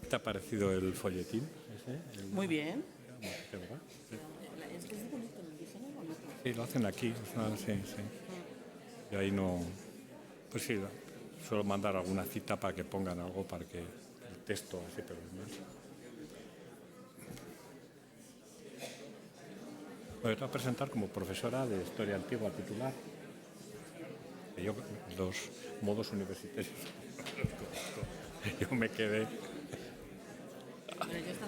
te ha parecido el folletín? Muy bien. ¿Verdad? ¿Es de bonito el indígena o no? Sí, lo hacen aquí. Sí. Y ahí no... Pues sí, suelo mandar alguna cita para que pongan algo, para que el texto, así, pero demás. Me voy a presentar como profesora de Historia Antigua titular. Yo los modos universitarios yo me quedé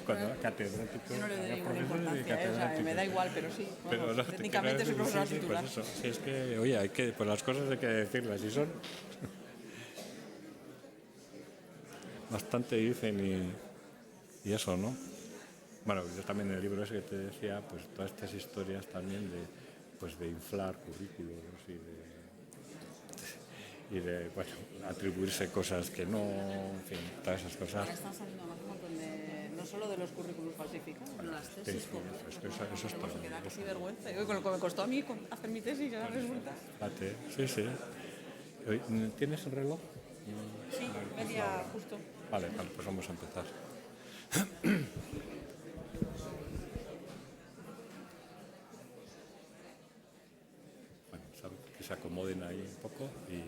cuando era catedrático. Yo no le doy ninguna importancia, me da igual, pero sí. Pero Vamos, no, técnicamente soy profesora sí, titular. pues eso. Sí, es que, oye, pues las cosas hay que decirlas y son bastante dicen y eso, ¿no? Bueno, yo también en el libro ese que te decía, pues todas estas historias también de inflar currículos y de bueno, atribuirse cosas que no, en fin, todas esas cosas. Ahora están saliendo más un montón de, no solo de los currículos falsificados, sino las tesis. Eso es todo. Me da casi vergüenza. Con lo que me costó a mí hacer mi tesis, ya resulta. Fíjate, sí. ¿Tienes el reloj? Sí, media justo. Vale, pues vamos a empezar. Bueno, que se acomoden ahí un poco y...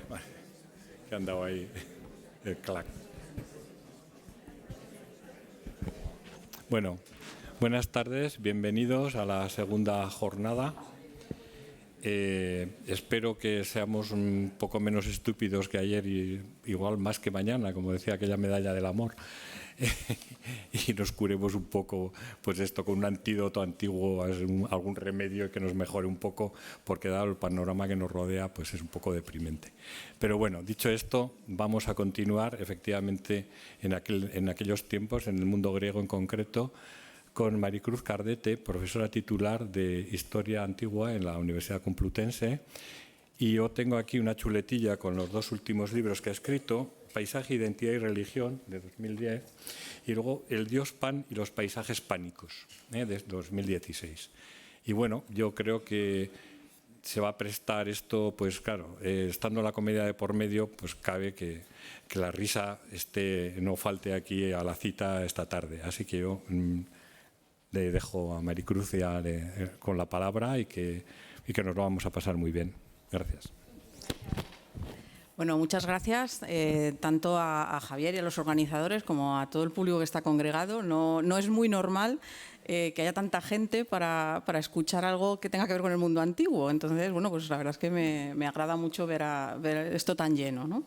Vale, que han dado ahí el clac. Bueno, buenas tardes, bienvenidos a la segunda jornada. Espero que seamos un poco menos estúpidos que ayer y igual más que mañana, como decía aquella medalla del amor, y nos curemos un poco pues esto con un antídoto antiguo, algún remedio que nos mejore un poco, porque dado el panorama que nos rodea pues es un poco deprimente. Pero bueno, dicho esto, vamos a continuar efectivamente en aquellos tiempos, en el mundo griego en concreto, con Maricruz Cardete, profesora titular de Historia Antigua en la Universidad Complutense. Y yo tengo aquí una chuletilla con los dos últimos libros que ha escrito, Paisaje, Identidad y Religión, de 2010, y luego El Dios Pan y los paisajes pánicos, de 2016. Y bueno, yo creo que se va a prestar esto, pues claro, estando la comedia de por medio, pues cabe que la risa no falte aquí a la cita esta tarde. Así que yo... le dejo a Maricruz ya con la palabra y que nos lo vamos a pasar muy bien. Gracias. Bueno, muchas gracias tanto a Javier y a los organizadores como a todo el público que está congregado. No es muy normal que haya tanta gente para escuchar algo que tenga que ver con el mundo antiguo. Entonces, bueno, pues la verdad es que me agrada mucho ver esto tan lleno, ¿no?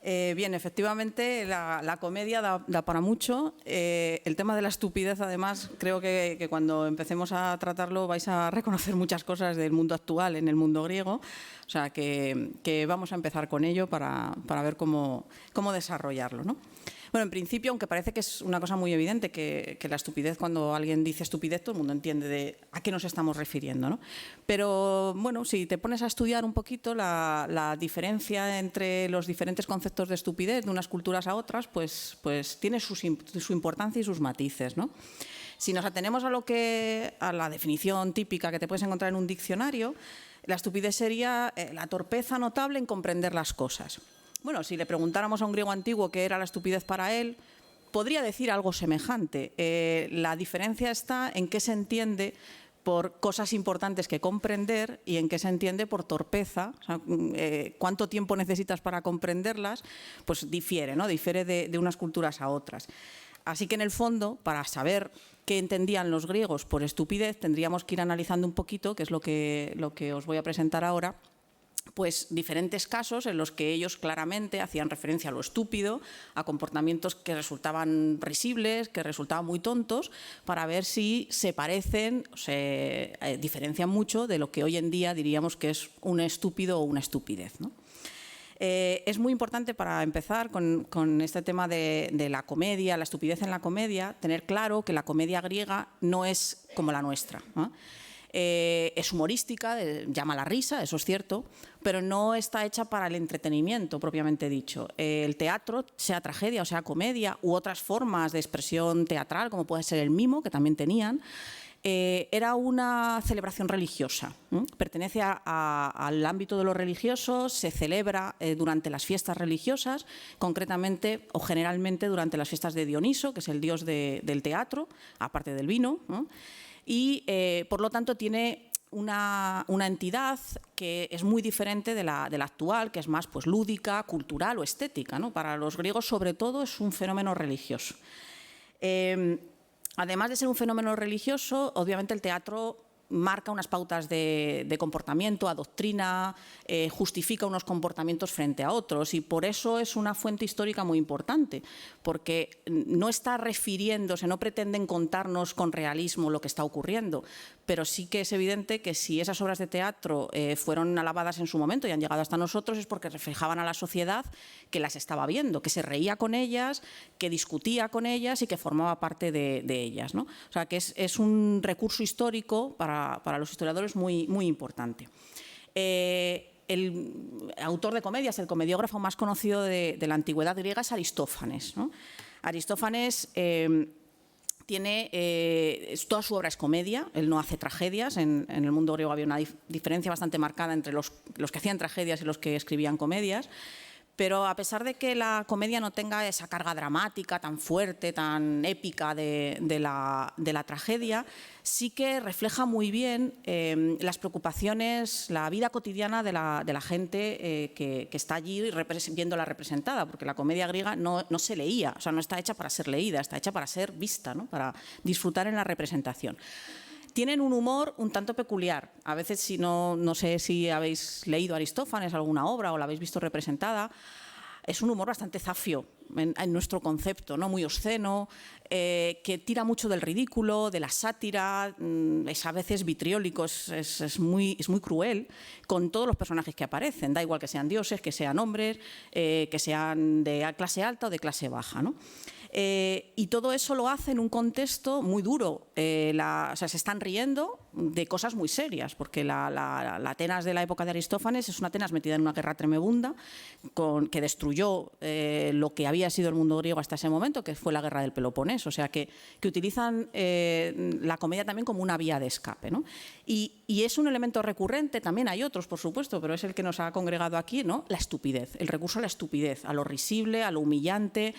Bien, efectivamente, la comedia da para mucho. El tema de la estupidez, además, creo que cuando empecemos a tratarlo vais a reconocer muchas cosas del mundo actual en el mundo griego. O sea, que vamos a empezar con ello para ver cómo desarrollarlo, ¿no? Bueno, en principio, aunque parece que es una cosa muy evidente que la estupidez, cuando alguien dice estupidez, todo el mundo entiende a qué nos estamos refiriendo, ¿no? Pero, bueno, si te pones a estudiar un poquito la diferencia entre los diferentes conceptos de estupidez de unas culturas a otras, pues tiene su importancia y sus matices, ¿no? Si nos atenemos a la definición típica que te puedes encontrar en un diccionario, la estupidez sería la torpeza notable en comprender las cosas. Bueno, si le preguntáramos a un griego antiguo qué era la estupidez para él, podría decir algo semejante. La diferencia está en qué se entiende por cosas importantes que comprender y en qué se entiende por torpeza. O sea, cuánto tiempo necesitas para comprenderlas, pues difiere, ¿no? Difiere de unas culturas a otras. Así que, en el fondo, para saber qué entendían los griegos por estupidez, tendríamos que ir analizando un poquito, que es lo que os voy a presentar ahora, pues diferentes casos en los que ellos claramente hacían referencia a lo estúpido, a comportamientos que resultaban risibles, que resultaban muy tontos, para ver si se parecen, se diferencian mucho de lo que hoy en día diríamos que es un estúpido o una estupidez, ¿no? Es muy importante, para empezar con este tema de la comedia, la estupidez en la comedia, tener claro que la comedia griega no es como la nuestra, ¿no? Es humorística, llama a la risa, eso es cierto, pero no está hecha para el entretenimiento propiamente dicho. El teatro, sea tragedia o sea comedia, u otras formas de expresión teatral, como puede ser el mimo, que también tenían, era una celebración religiosa. Pertenece al ámbito de lo religioso, se celebra durante las fiestas religiosas, concretamente o generalmente durante las fiestas de Dioniso, que es el dios del teatro, aparte del vino, ¿no? Y por lo tanto tiene una entidad que es muy diferente de la actual, que es más pues, lúdica, cultural o estética, ¿no? Para los griegos, sobre todo, es un fenómeno religioso. Además de ser un fenómeno religioso, obviamente el teatro marca unas pautas de comportamiento, adoctrina, justifica unos comportamientos frente a otros, y por eso es una fuente histórica muy importante, porque no está refiriéndose, no pretenden contarnos con realismo lo que está ocurriendo, pero sí que es evidente que si esas obras de teatro fueron alabadas en su momento y han llegado hasta nosotros es porque reflejaban a la sociedad que las estaba viendo, que se reía con ellas, que discutía con ellas y que formaba parte de ellas, ¿no? O sea, que es un recurso histórico para los historiadores muy, muy importante. El autor de comedias, el comediógrafo más conocido de la antigüedad griega es Aristófanes, ¿no? Aristófanes toda su obra es comedia, él no hace tragedias. En el mundo griego había una diferencia bastante marcada entre los que hacían tragedias y los que escribían comedias. Pero a pesar de que la comedia no tenga esa carga dramática tan fuerte, tan épica de la tragedia, sí que refleja muy bien las preocupaciones, la vida cotidiana de la gente que está allí viéndola representada, porque la comedia griega no se leía, o sea, no está hecha para ser leída, está hecha para ser vista, ¿no? Para disfrutar en la representación. Tienen un humor un tanto peculiar. A veces, si no sé si habéis leído Aristófanes, alguna obra, o la habéis visto representada, es un humor bastante zafio en nuestro concepto, ¿no? Muy obsceno, que tira mucho del ridículo, de la sátira, es a veces vitriólico, es muy cruel con todos los personajes que aparecen. Da igual que sean dioses, que sean hombres, que sean de clase alta o de clase baja, ¿no? Y todo eso lo hace en un contexto muy duro. O sea, se están riendo de cosas muy serias, porque la Atenas de la época de Aristófanes es una Atenas metida en una guerra tremenda que destruyó lo que había sido el mundo griego hasta ese momento, que fue la guerra del Peloponeso. O sea, que utilizan la comedia también como una vía de escape, ¿no? Y es un elemento recurrente, también hay otros, por supuesto, pero es el que nos ha congregado aquí, ¿no? La estupidez, el recurso a la estupidez, a lo risible, a lo humillante,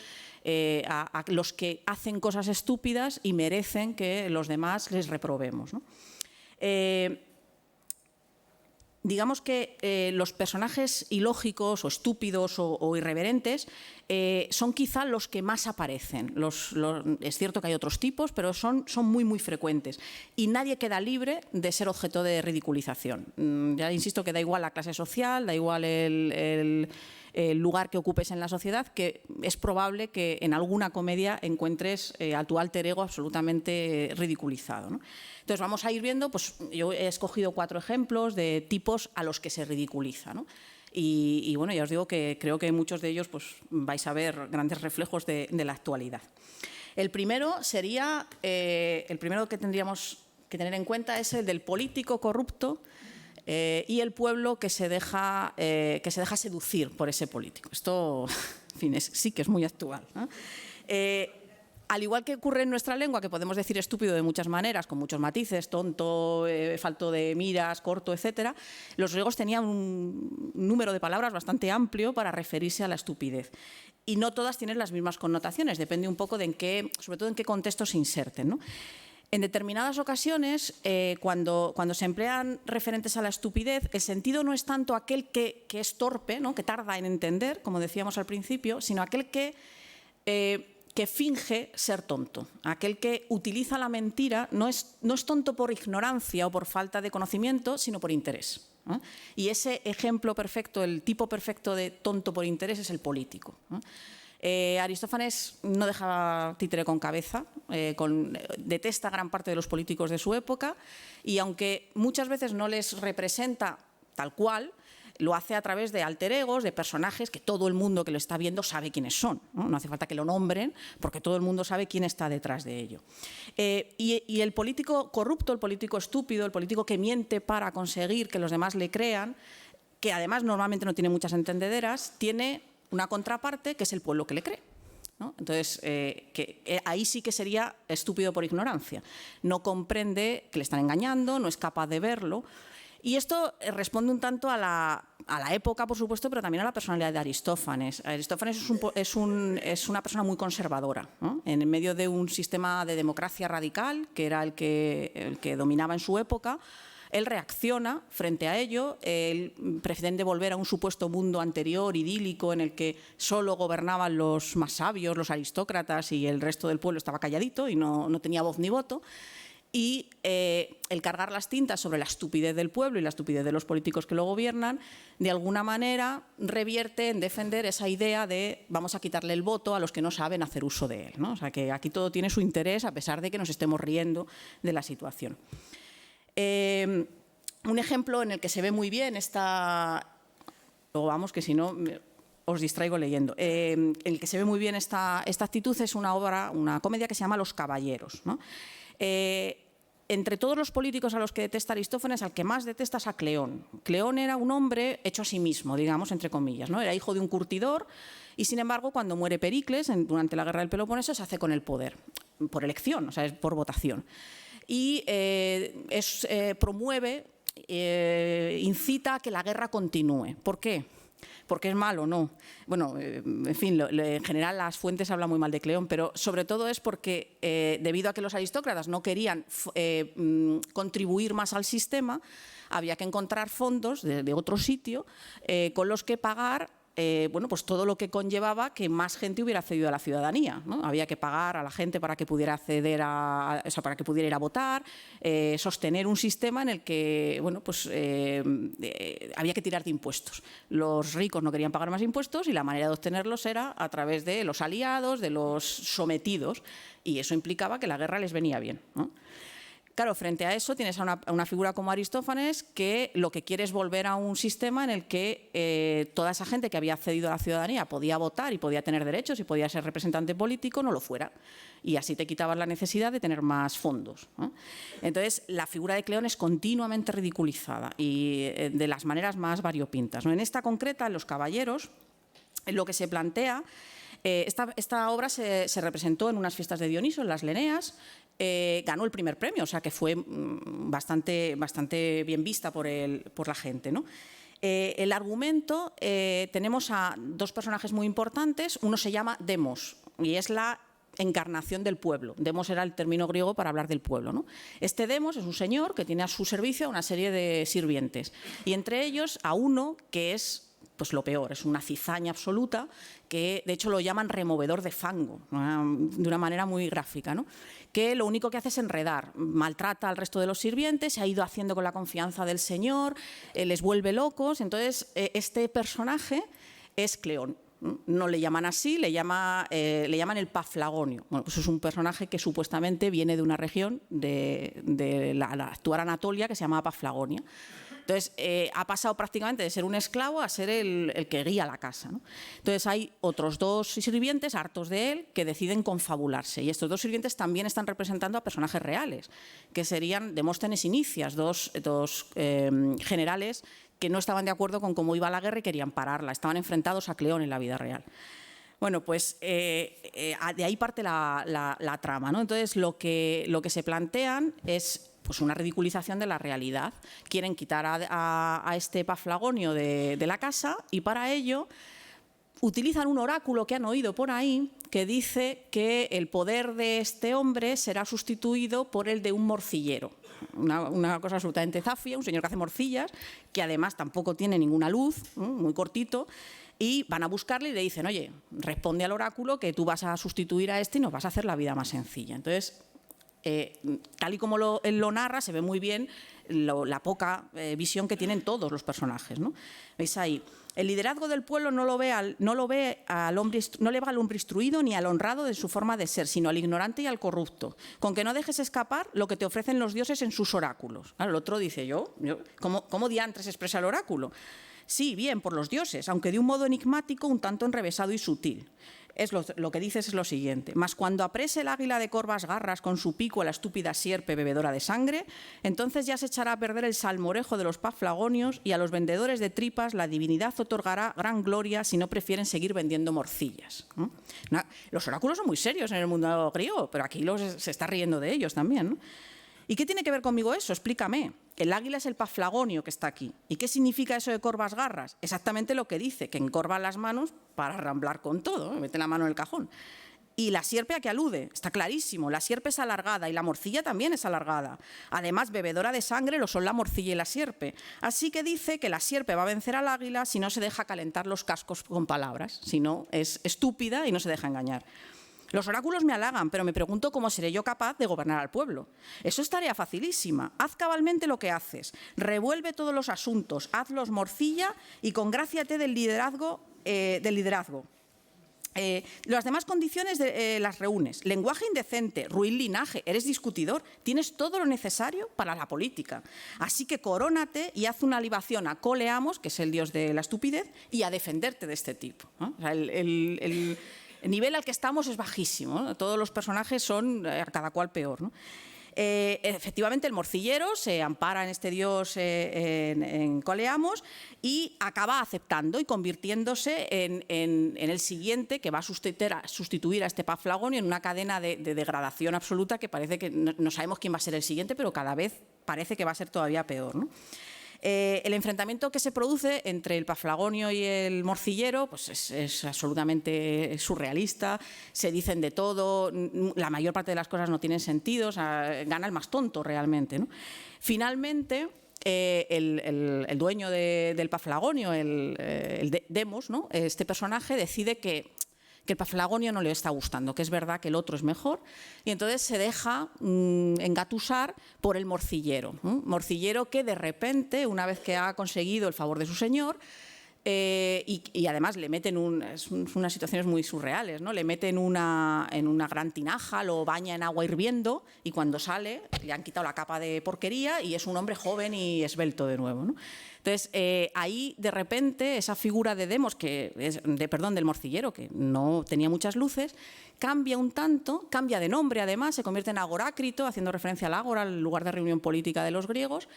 a los que hacen cosas estúpidas y merecen que los demás les reprobemos, ¿no? Digamos que los personajes ilógicos o estúpidos o irreverentes son quizá los que más aparecen. Es cierto que hay otros tipos, pero son muy, muy frecuentes. Y nadie queda libre de ser objeto de ridiculización. Ya insisto que da igual la clase social, da igual el lugar que ocupes en la sociedad, que es probable que en alguna comedia encuentres a tu alter ego absolutamente ridiculizado, ¿no? Entonces vamos a ir viendo, pues yo he escogido 4 ejemplos de tipos a los que se ridiculiza, ¿no? Y bueno, ya os digo que creo que muchos de ellos pues, vais a ver grandes reflejos de la actualidad. El primero sería, el primero que tendríamos que tener en cuenta es el del político corrupto y el pueblo que se deja seducir por ese político. Esto, en fin, sí que es muy actual, ¿no? Al igual que ocurre en nuestra lengua, que podemos decir estúpido de muchas maneras, con muchos matices, tonto, falto de miras, corto, etcétera, los griegos tenían un número de palabras bastante amplio para referirse a la estupidez. Y no todas tienen las mismas connotaciones, depende un poco sobre todo en qué contexto se inserten, ¿no? En determinadas ocasiones, cuando se emplean referentes a la estupidez, el sentido no es tanto aquel que es torpe, ¿no? Que tarda en entender, como decíamos al principio, sino aquel que finge ser tonto. Aquel que utiliza la mentira no es tonto por ignorancia o por falta de conocimiento, sino por interés, ¿no? Y ese ejemplo perfecto, el tipo perfecto de tonto por interés es el político, ¿no? Aristófanes no deja títere con cabeza, detesta gran parte de los políticos de su época y aunque muchas veces no les representa tal cual, lo hace a través de alter egos, de personajes que todo el mundo que lo está viendo sabe quiénes son, ¿no? No hace falta que lo nombren porque todo el mundo sabe quién está detrás de ello. Y el político corrupto, el político estúpido, el político que miente para conseguir que los demás le crean, que además normalmente no tiene muchas entendederas, tiene una contraparte que es el pueblo que le cree, ¿no? Entonces, ahí sí que sería estúpido por ignorancia. No comprende que le están engañando, no es capaz de verlo. Y esto responde un tanto a la época, por supuesto, pero también a la personalidad de Aristófanes. Aristófanes es una persona muy conservadora, ¿no? En medio de un sistema de democracia radical, que era el que dominaba en su época. Él reacciona frente a ello, él pretende volver a un supuesto mundo anterior, idílico, en el que solo gobernaban los más sabios, los aristócratas, y el resto del pueblo estaba calladito y no tenía voz ni voto. Y el cargar las tintas sobre la estupidez del pueblo y la estupidez de los políticos que lo gobiernan, de alguna manera revierte en defender esa idea de vamos a quitarle el voto a los que no saben hacer uso de él, ¿no? O sea, que aquí todo tiene su interés, a pesar de que nos estemos riendo de la situación. Un ejemplo en el que se ve muy bien esta... Luego vamos, que si no os distraigo leyendo. En el que se ve muy bien esta actitud es una comedia que se llama Los Caballeros, ¿no? Entre todos los políticos a los que detesta Aristófanes, al que más detesta es a Cleón. Cleón era un hombre hecho a sí mismo, digamos, entre comillas, ¿no? Era hijo de un curtidor y, sin embargo, cuando muere Pericles, durante la guerra del Peloponeso, se hace con el poder, por elección, o sea, es por votación. Y promueve, incita a que la guerra continúe. ¿Por qué? Porque es malo, no. Bueno, en fin, en general las fuentes hablan muy mal de Cleón, pero sobre todo es porque debido a que los aristócratas no querían contribuir más al sistema, había que encontrar fondos de otro sitio con los que pagar bueno, pues todo lo que conllevaba que más gente hubiera accedido a la ciudadanía, ¿no? Había que pagar a la gente para que pudiera acceder para que pudiera ir a votar, sostener un sistema en el que, bueno, pues había que tirar de impuestos. Los ricos no querían pagar más impuestos y la manera de obtenerlos era a través de los aliados, de los sometidos, y eso implicaba que la guerra les venía bien, ¿no? Claro, frente a eso tienes a una figura como Aristófanes que lo que quiere es volver a un sistema en el que toda esa gente que había accedido a la ciudadanía podía votar y podía tener derechos y podía ser representante político, no lo fuera. Y así te quitabas la necesidad de tener más fondos, ¿no? Entonces, la figura de Cleón es continuamente ridiculizada y de las maneras más variopintas, ¿no? En esta concreta, en Los Caballeros, lo que se plantea... Esta obra se representó en unas fiestas de Dioniso, en las Leneas. Ganó el primer premio, o sea que fue bastante bien vista por la gente, ¿no? El argumento, tenemos a dos personajes muy importantes. Uno se llama Demos y es la encarnación del pueblo. Demos era el término griego para hablar del pueblo, ¿no? Este Demos es un señor que tiene a su servicio a una serie de sirvientes y entre ellos a uno que es... pues lo peor, es una cizaña absoluta que de hecho lo llaman removedor de fango, de una manera muy gráfica, ¿no? Que lo único que hace es enredar, maltrata al resto de los sirvientes, se ha ido haciendo con la confianza del señor, les vuelve locos. Entonces este personaje es Cleón. No le llaman así, le llaman el Paflagonio. Bueno, pues es un personaje que supuestamente viene de una región de la actual Anatolia que se llama Paflagonia. Entonces, ha pasado prácticamente de ser un esclavo a ser el que guía la casa, ¿no? Entonces, hay otros dos sirvientes, hartos de él, que deciden confabularse. Y estos dos sirvientes también están representando a personajes reales, que serían Demóstenes y Nicias, dos generales que no estaban de acuerdo con cómo iba la guerra y querían pararla. Estaban enfrentados a Cleón en la vida real. Bueno, pues de ahí parte la trama, ¿no? Entonces, lo que se plantean es... pues una ridiculización de la realidad. Quieren quitar a este Paflagonio de la casa y para ello utilizan un oráculo que han oído por ahí que dice que el poder de este hombre será sustituido por el de un morcillero. Una cosa absolutamente zafia, un señor que hace morcillas, que además tampoco tiene ninguna luz, muy cortito, y van a buscarle y le dicen, oye, responde al oráculo que tú vas a sustituir a este y nos vas a hacer la vida más sencilla. Entonces, tal y como él lo narra, se ve muy bien la poca visión que tienen todos los personajes, ¿no? ¿Veis ahí? El liderazgo del pueblo no le va al hombre instruido ni al honrado de su forma de ser, sino al ignorante y al corrupto, con que no dejes escapar lo que te ofrecen los dioses en sus oráculos. Claro, el otro dice, ¿cómo diantres expresa el oráculo? Sí, bien, por los dioses, aunque de un modo enigmático, un tanto enrevesado y sutil. Lo que dices es lo siguiente: mas cuando aprese el águila de corvas garras con su pico a la estúpida sierpe bebedora de sangre, entonces ya se echará a perder el salmorejo de los paflagonios y a los vendedores de tripas la divinidad otorgará gran gloria si no prefieren seguir vendiendo morcillas. Los oráculos son muy serios en el mundo griego, pero aquí se está riendo de ellos también, ¿no? ¿Y qué tiene que ver conmigo eso? Explícame. El águila es el paflagonio que está aquí. ¿Y qué significa eso de corvas garras? Exactamente lo que dice, que encorvan las manos para arramblar con todo, mete la mano en el cajón. ¿Y la sierpe a qué alude? Está clarísimo, la sierpe es alargada y la morcilla también es alargada. Además, bebedora de sangre lo son la morcilla y la sierpe. Así que dice que la sierpe va a vencer al águila si no se deja calentar los cascos con palabras, si no es estúpida y no se deja engañar. Los oráculos me halagan, pero me pregunto cómo seré yo capaz de gobernar al pueblo. Eso es tarea facilísima. Haz cabalmente lo que haces. Revuelve todos los asuntos, hazlos morcilla y congráciate del liderazgo. Las demás condiciones las reúnes. Lenguaje indecente, ruin linaje, eres discutidor, tienes todo lo necesario para la política. Así que corónate y haz una libación a Coleamos, que es el dios de la estupidez, y a defenderte de este tipo, ¿no? O sea, el nivel al que estamos es bajísimo, ¿no? Todos los personajes son cada cual peor, ¿no? Efectivamente, el morcillero se ampara en este dios en Coleamos y acaba aceptando y convirtiéndose en el siguiente que va a sustituir a este paflagonio en una cadena de degradación absoluta que parece que no sabemos quién va a ser el siguiente, pero cada vez parece que va a ser todavía peor, ¿no? El enfrentamiento que se produce entre el paflagonio y el morcillero pues es absolutamente surrealista, se dicen de todo, la mayor parte de las cosas no tienen sentido, o sea, gana el más tonto realmente, ¿no? Finalmente, el dueño del paflagonio, el Demos, ¿no? Este personaje decide que el paflagonio no le está gustando, que es verdad que el otro es mejor, y entonces se deja engatusar por el morcillero. Morcillero que de repente, una vez que ha conseguido el favor de su señor, y además le meten unas situaciones muy surreales, ¿no? Le meten en una gran tinaja, lo baña en agua hirviendo y cuando sale le han quitado la capa de porquería y es un hombre joven y esbelto de nuevo, ¿no? Entonces, ahí de repente esa figura de Demos, del morcillero, que no tenía muchas luces, cambia un tanto, cambia de nombre además, se convierte en Agorácrito, haciendo referencia al Ágora, el lugar de reunión política de los griegos,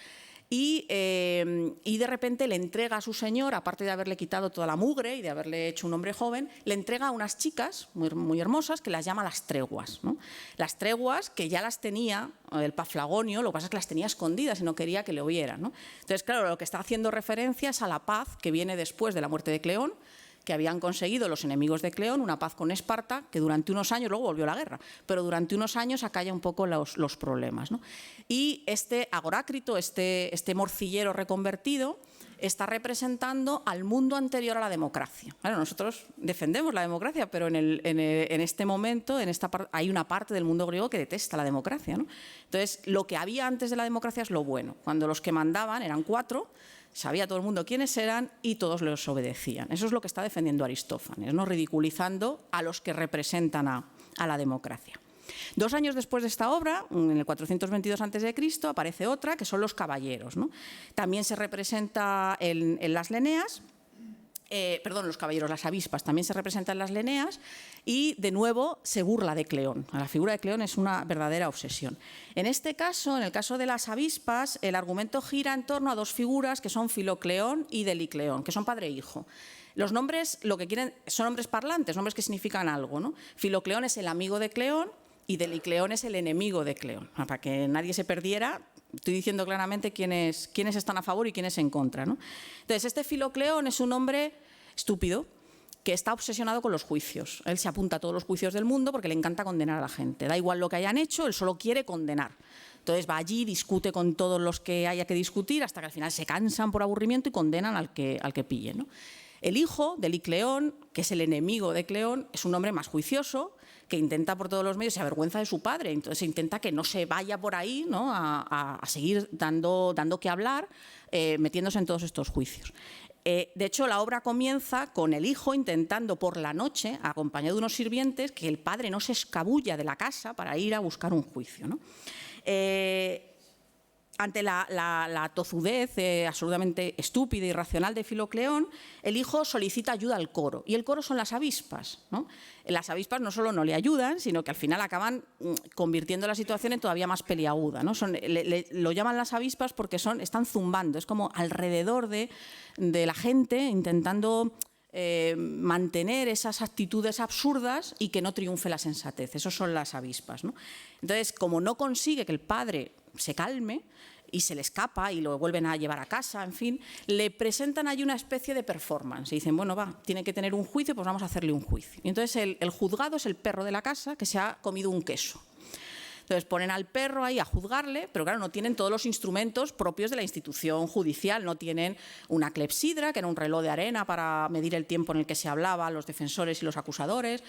y de repente le entrega a su señor, aparte de haberle quitado toda la mugre y de haberle hecho un hombre joven, le entrega a unas chicas muy, muy hermosas que las llama las treguas, ¿no? Las treguas que ya las tenía el paflagonio, lo que pasa es que las tenía escondidas y no quería que le oyeran, ¿no? Entonces, claro, lo que está haciendo referencia es a la paz que viene después de la muerte de Cleón, que habían conseguido los enemigos de Cleón, una paz con Esparta, que durante unos años, luego volvió la guerra, pero durante unos años acalla un poco los problemas, ¿no? Y este Agorácrito, este morcillero reconvertido, está representando al mundo anterior a la democracia. Claro, nosotros defendemos la democracia, pero en este momento, hay una parte del mundo griego que detesta la democracia, ¿no? Entonces, lo que había antes de la democracia es lo bueno. Cuando los que mandaban eran 4, sabía todo el mundo quiénes eran y todos les obedecían. Eso es lo que está defendiendo Aristófanes, ¿no? Ridiculizando a los que representan a la democracia. 2 años después de esta obra, en el 422 a.C., aparece otra, que son los caballeros, ¿no? También se representa en las Leneas, los caballeros, las avispas, también se representan en las Leneas y, de nuevo, se burla de Cleón. La figura de Cleón es una verdadera obsesión. En este caso, en el caso de las avispas, el argumento gira en torno a 2 figuras que son Filocleón y Delicleón, que son padre e hijo. Los nombres, lo que quieren, son nombres parlantes, nombres que significan algo, ¿no? Filocleón es el amigo de Cleón y Delicleón es el enemigo de Cleón. Para que nadie se perdiera, estoy diciendo claramente quiénes están a favor y quiénes en contra, ¿no? Entonces, este Filocleón es un hombre estúpido que está obsesionado con los juicios. Él se apunta a todos los juicios del mundo porque le encanta condenar a la gente. Da igual lo que hayan hecho, él solo quiere condenar. Entonces va allí, discute con todos los que haya que discutir hasta que al final se cansan por aburrimiento y condenan al que pillen, ¿no? El hijo de Licleón, que es el enemigo de Cleón, es un hombre más juicioso, que intenta por todos los medios, se avergüenza de su padre, entonces intenta que no se vaya por ahí, ¿no? a seguir dando que hablar, metiéndose en todos estos juicios. De hecho, la obra comienza con el hijo intentando por la noche, acompañado de unos sirvientes, que el padre no se escabulla de la casa para ir a buscar un juicio, ¿no? ante la tozudez absolutamente estúpida y irracional de Filocleón, el hijo solicita ayuda al coro. Y el coro son las avispas, ¿no? Las avispas no solo no le ayudan, sino que al final acaban convirtiendo la situación en todavía más peliaguda, ¿no? Lo llaman las avispas porque están zumbando, es como alrededor de la gente intentando mantener esas actitudes absurdas y que no triunfe la sensatez. Esos son las avispas, ¿no? Entonces, como no consigue que el padre se calme y se le escapa y lo vuelven a llevar a casa, en fin, le presentan ahí una especie de performance. Y dicen, bueno, va, tiene que tener un juicio, pues vamos a hacerle un juicio. Y entonces el juzgado es el perro de la casa que se ha comido un queso. Entonces ponen al perro ahí a juzgarle, pero claro, no tienen todos los instrumentos propios de la institución judicial. No tienen una clepsidra, que era un reloj de arena para medir el tiempo en el que se hablaba los defensores y los acusadores.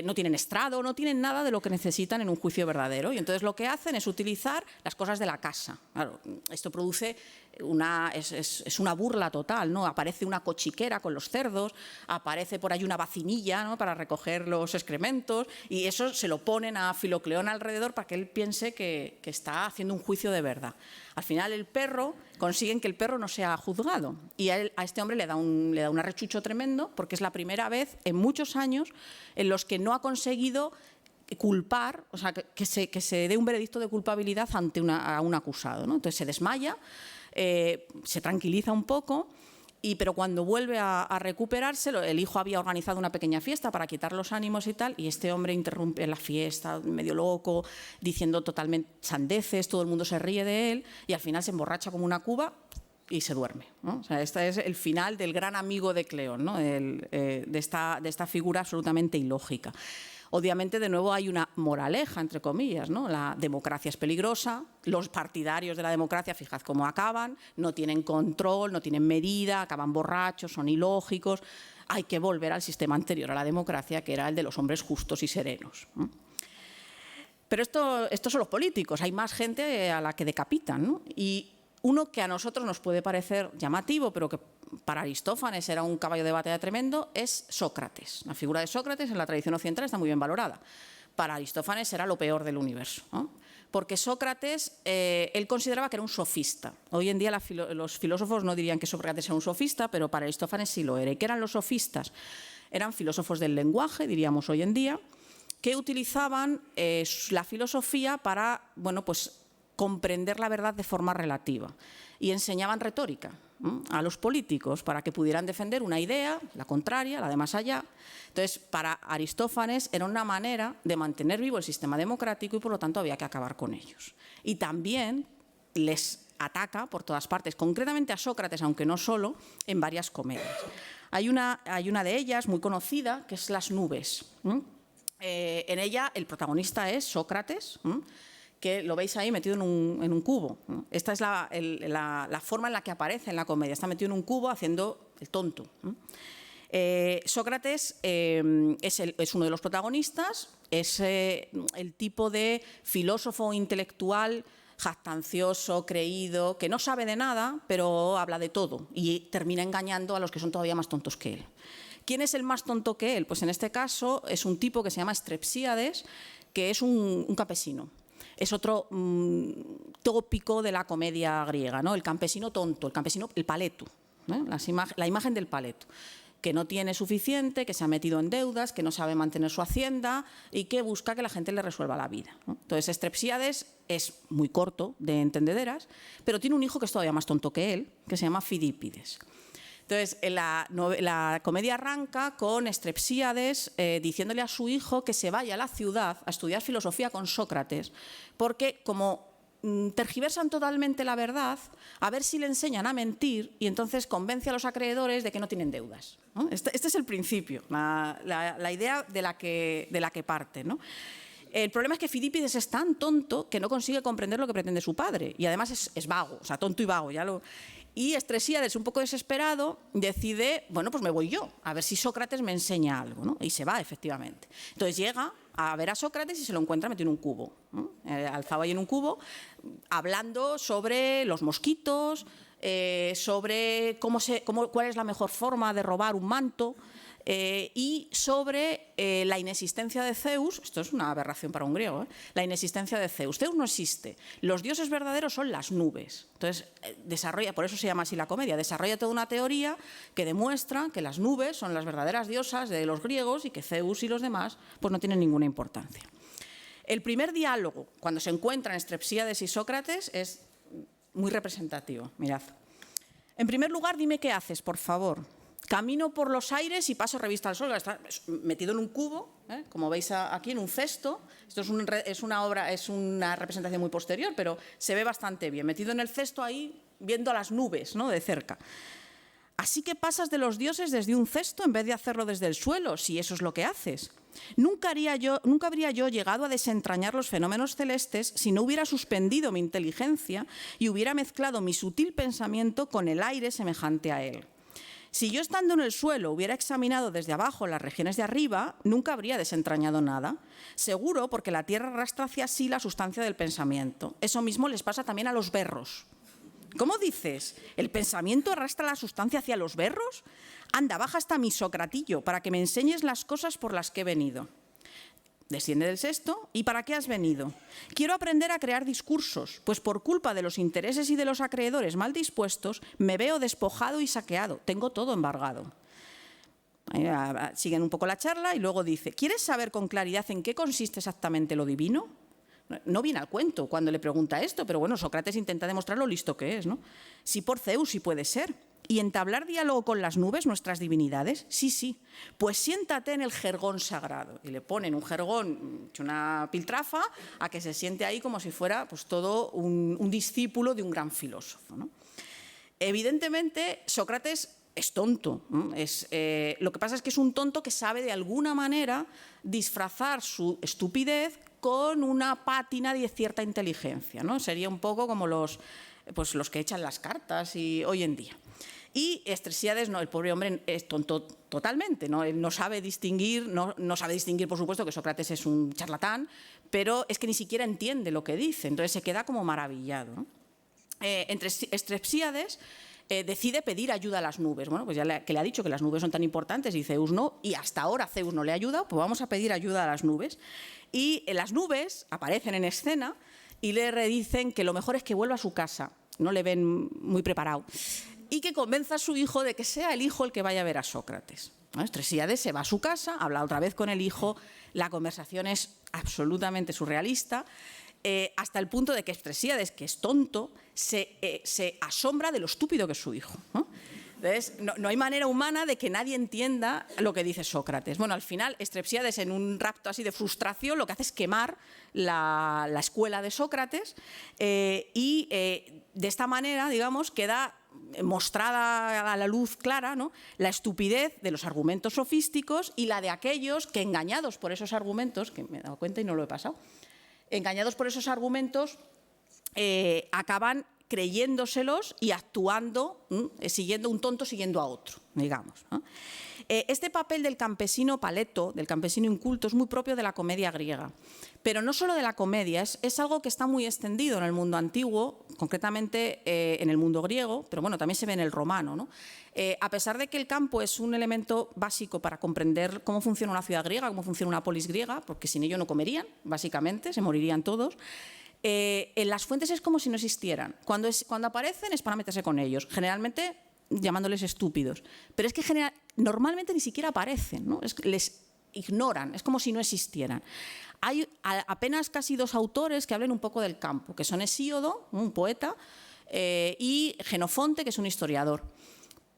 No tienen estrado, no tienen nada de lo que necesitan en un juicio verdadero. Y entonces lo que hacen es utilizar las cosas de la casa. Claro, esto produce es una burla total, ¿no? Aparece una cochiquera con los cerdos, aparece por ahí una vacinilla, ¿no?, para recoger los excrementos, y eso se lo ponen a Filocleón alrededor para que él piense que está haciendo un juicio de verdad. Al final consiguen que el perro no sea juzgado, y a este hombre le da un arrechucho tremendo, porque es la primera vez en muchos años en los que no ha conseguido culpar, o sea, que se dé un veredicto de culpabilidad a un acusado, ¿no? Entonces se desmaya, se tranquiliza un poco, pero cuando vuelve a recuperarse, el hijo había organizado una pequeña fiesta para quitar los ánimos y tal, y este hombre interrumpe la fiesta, medio loco, diciendo totalmente sandeces, todo el mundo se ríe de él, y al final se emborracha como una cuba y se duerme, ¿no? O sea, este es el final del gran amigo de Cleón, ¿no? De esta figura absolutamente ilógica. Obviamente, de nuevo, hay una moraleja, entre comillas, ¿no? La democracia es peligrosa, los partidarios de la democracia, fijad cómo acaban, no tienen control, no tienen medida, acaban borrachos, son ilógicos. Hay que volver al sistema anterior a la democracia, que era el de los hombres justos y serenos, ¿no? Pero estos son los políticos, hay más gente a la que decapitan, ¿no? Y uno que a nosotros nos puede parecer llamativo, pero que para Aristófanes era un caballo de batalla tremendo, es Sócrates. La figura de Sócrates en la tradición occidental está muy bien valorada. Para Aristófanes era lo peor del universo, ¿no? Porque Sócrates, él consideraba que era un sofista. Hoy en día los filósofos no dirían que Sócrates era un sofista, pero para Aristófanes sí lo era. ¿Y qué eran los sofistas? Eran filósofos del lenguaje, diríamos hoy en día, que utilizaban la filosofía para, bueno, pues, comprender la verdad de forma relativa, y enseñaban retórica a los políticos para que pudieran defender una idea, la contraria, la de más allá. Entonces, para Aristófanes era una manera de mantener vivo el sistema democrático y por lo tanto había que acabar con ellos. Y también les ataca por todas partes, concretamente a Sócrates, aunque no solo, en varias comedias. Hay una de ellas muy conocida, que es Las nubes. En ella el protagonista es Sócrates, que lo veis ahí metido en un cubo. Esta es la forma en la que aparece en la comedia. Está metido en un cubo haciendo el tonto. Sócrates es uno de los protagonistas, es el tipo de filósofo intelectual jactancioso, creído, que no sabe de nada, pero habla de todo y termina engañando a los que son todavía más tontos que él. ¿Quién es el más tonto que él? Pues en este caso es un tipo que se llama Strepsíades, que es un campesino. Es otro tópico de la comedia griega, ¿no? El campesino tonto, el paleto, ¿no? La imagen del paleto, que no tiene suficiente, que se ha metido en deudas, que no sabe mantener su hacienda y que busca que la gente le resuelva la vida, ¿no? Entonces, Strepsíades es muy corto de entendederas, pero tiene un hijo que es todavía más tonto que él, que se llama Fidípides. Entonces, la comedia arranca con Strepsíades diciéndole a su hijo que se vaya a la ciudad a estudiar filosofía con Sócrates, porque como tergiversan totalmente la verdad, a ver si le enseñan a mentir y entonces convence a los acreedores de que no tienen deudas, ¿no? Este es el principio, la idea de la que parte, ¿no? El problema es que Fidípides es tan tonto que no consigue comprender lo que pretende su padre y además es vago, o sea, tonto y vago. Y Strepsíades, un poco desesperado, decide, bueno, pues me voy yo, a ver si Sócrates me enseña algo, ¿no? Y se va, efectivamente. Entonces llega a ver a Sócrates y se lo encuentra metido en un cubo, ¿no? Alzado ahí en un cubo, hablando sobre los mosquitos, sobre cuál es la mejor forma de robar un manto, y sobre la inexistencia de Zeus. Esto es una aberración para un griego, la inexistencia de Zeus. Zeus no existe. Los dioses verdaderos son las nubes. Entonces, desarrolla, por eso se llama así la comedia, desarrolla toda una teoría que demuestra que las nubes son las verdaderas diosas de los griegos y que Zeus y los demás pues no tienen ninguna importancia. El primer diálogo, cuando se encuentran Strepsíades y Sócrates, es muy representativo. Mirad. En primer lugar, dime qué haces, por favor. Camino por los aires y paso revista al sol. Está metido en un cubo, como veis aquí, en un cesto. Esto es una representación muy posterior, pero se ve bastante bien. Metido en el cesto ahí, viendo a las nubes, ¿no?, de cerca. Así que pasas de los dioses desde un cesto en vez de hacerlo desde el suelo, si eso es lo que haces. Nunca habría yo llegado a desentrañar los fenómenos celestes si no hubiera suspendido mi inteligencia y hubiera mezclado mi sutil pensamiento con el aire semejante a él. Si yo estando en el suelo hubiera examinado desde abajo las regiones de arriba, nunca habría desentrañado nada. Seguro, porque la tierra arrastra hacia sí la sustancia del pensamiento. Eso mismo les pasa también a los berros. ¿Cómo dices? ¿El pensamiento arrastra la sustancia hacia los berros? Anda, baja hasta mi Socratillo para que me enseñes las cosas por las que he venido. Desciende del cesto. ¿Y para qué has venido? Quiero aprender a crear discursos, pues por culpa de los intereses y de los acreedores mal dispuestos, me veo despojado y saqueado. Tengo todo embargado. Siguen un poco la charla y luego dice, ¿quieres saber con claridad en qué consiste exactamente lo divino? No viene al cuento cuando le pregunta esto, pero bueno, Sócrates intenta demostrar lo listo que es, ¿no? Sí, por Zeus, sí puede ser. ¿Y entablar diálogo con las nubes, nuestras divinidades? Sí, sí. Pues siéntate en el jergón sagrado. Y le ponen un jergón, una piltrafa, a que se siente ahí como si fuera pues, todo un discípulo de un gran filósofo, ¿no? Evidentemente, Sócrates es tonto. Lo que pasa es que es un tonto que sabe de alguna manera disfrazar su estupidez con una pátina de cierta inteligencia, ¿no? Sería un poco como los que echan las cartas y hoy en día. Y Strepsíades, no, el pobre hombre es tonto totalmente, ¿no? Él no sabe distinguir, no sabe distinguir, por supuesto, que Sócrates es un charlatán, pero es que ni siquiera entiende lo que dice, entonces se queda como maravillado, ¿no? Strepsíades decide pedir ayuda a las nubes. Bueno, pues ya que le ha dicho que las nubes son tan importantes y Zeus no, y hasta ahora Zeus no le ayuda, pues vamos a pedir ayuda a las nubes. Y las nubes aparecen en escena y le redicen que lo mejor es que vuelva a su casa, no le ven muy preparado, y que convenza a su hijo de que sea el hijo el que vaya a ver a Sócrates. Strepsíades se va a su casa, habla otra vez con el hijo, la conversación es absolutamente surrealista, hasta el punto de que Strepsíades, que es tonto, se asombra de lo estúpido que es su hijo, ¿no? Entonces, no hay manera humana de que nadie entienda lo que dice Sócrates. Bueno, al final, Strepsíades, en un rapto así de frustración, lo que hace es quemar la escuela de Sócrates y de esta manera, digamos, queda mostrada a la luz clara, ¿no?, la estupidez de los argumentos sofísticos y la de aquellos que, engañados por esos argumentos, que me he dado cuenta y no lo he pasado, engañados por esos argumentos, acaban creyéndoselos y actuando, siguiendo un tonto, siguiendo a otro, digamos, ¿no? Este papel del campesino paleto, del campesino inculto, es muy propio de la comedia griega. Pero no solo de la comedia, es algo que está muy extendido en el mundo antiguo, concretamente en el mundo griego, pero bueno, también se ve en el romano, ¿no? A pesar de que el campo es un elemento básico para comprender cómo funciona una ciudad griega, cómo funciona una polis griega, porque sin ello no comerían, básicamente, se morirían todos. En las fuentes es como si no existieran. Cuando aparecen es para meterse con ellos, generalmente llamándoles estúpidos. Pero es que normalmente ni siquiera aparecen, ¿no? Les ignoran, es como si no existieran. Hay apenas casi 2 autores que hablen un poco del campo, que son Hesíodo, un poeta, y Jenofonte, que es un historiador.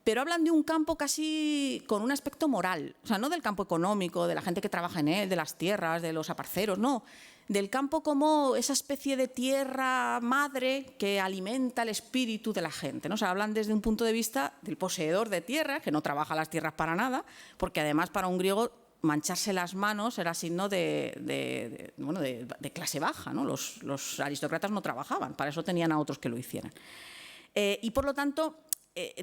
Pero hablan de un campo casi con un aspecto moral, o sea, no del campo económico, de la gente que trabaja en él, de las tierras, de los aparceros, no, del campo como esa especie de tierra madre que alimenta el espíritu de la gente, ¿no? O sea, hablan desde un punto de vista del poseedor de tierra, que no trabaja las tierras para nada, porque además para un griego mancharse las manos era signo de clase baja, ¿no? Los aristócratas no trabajaban, para eso tenían a otros que lo hicieran. Y por lo tanto,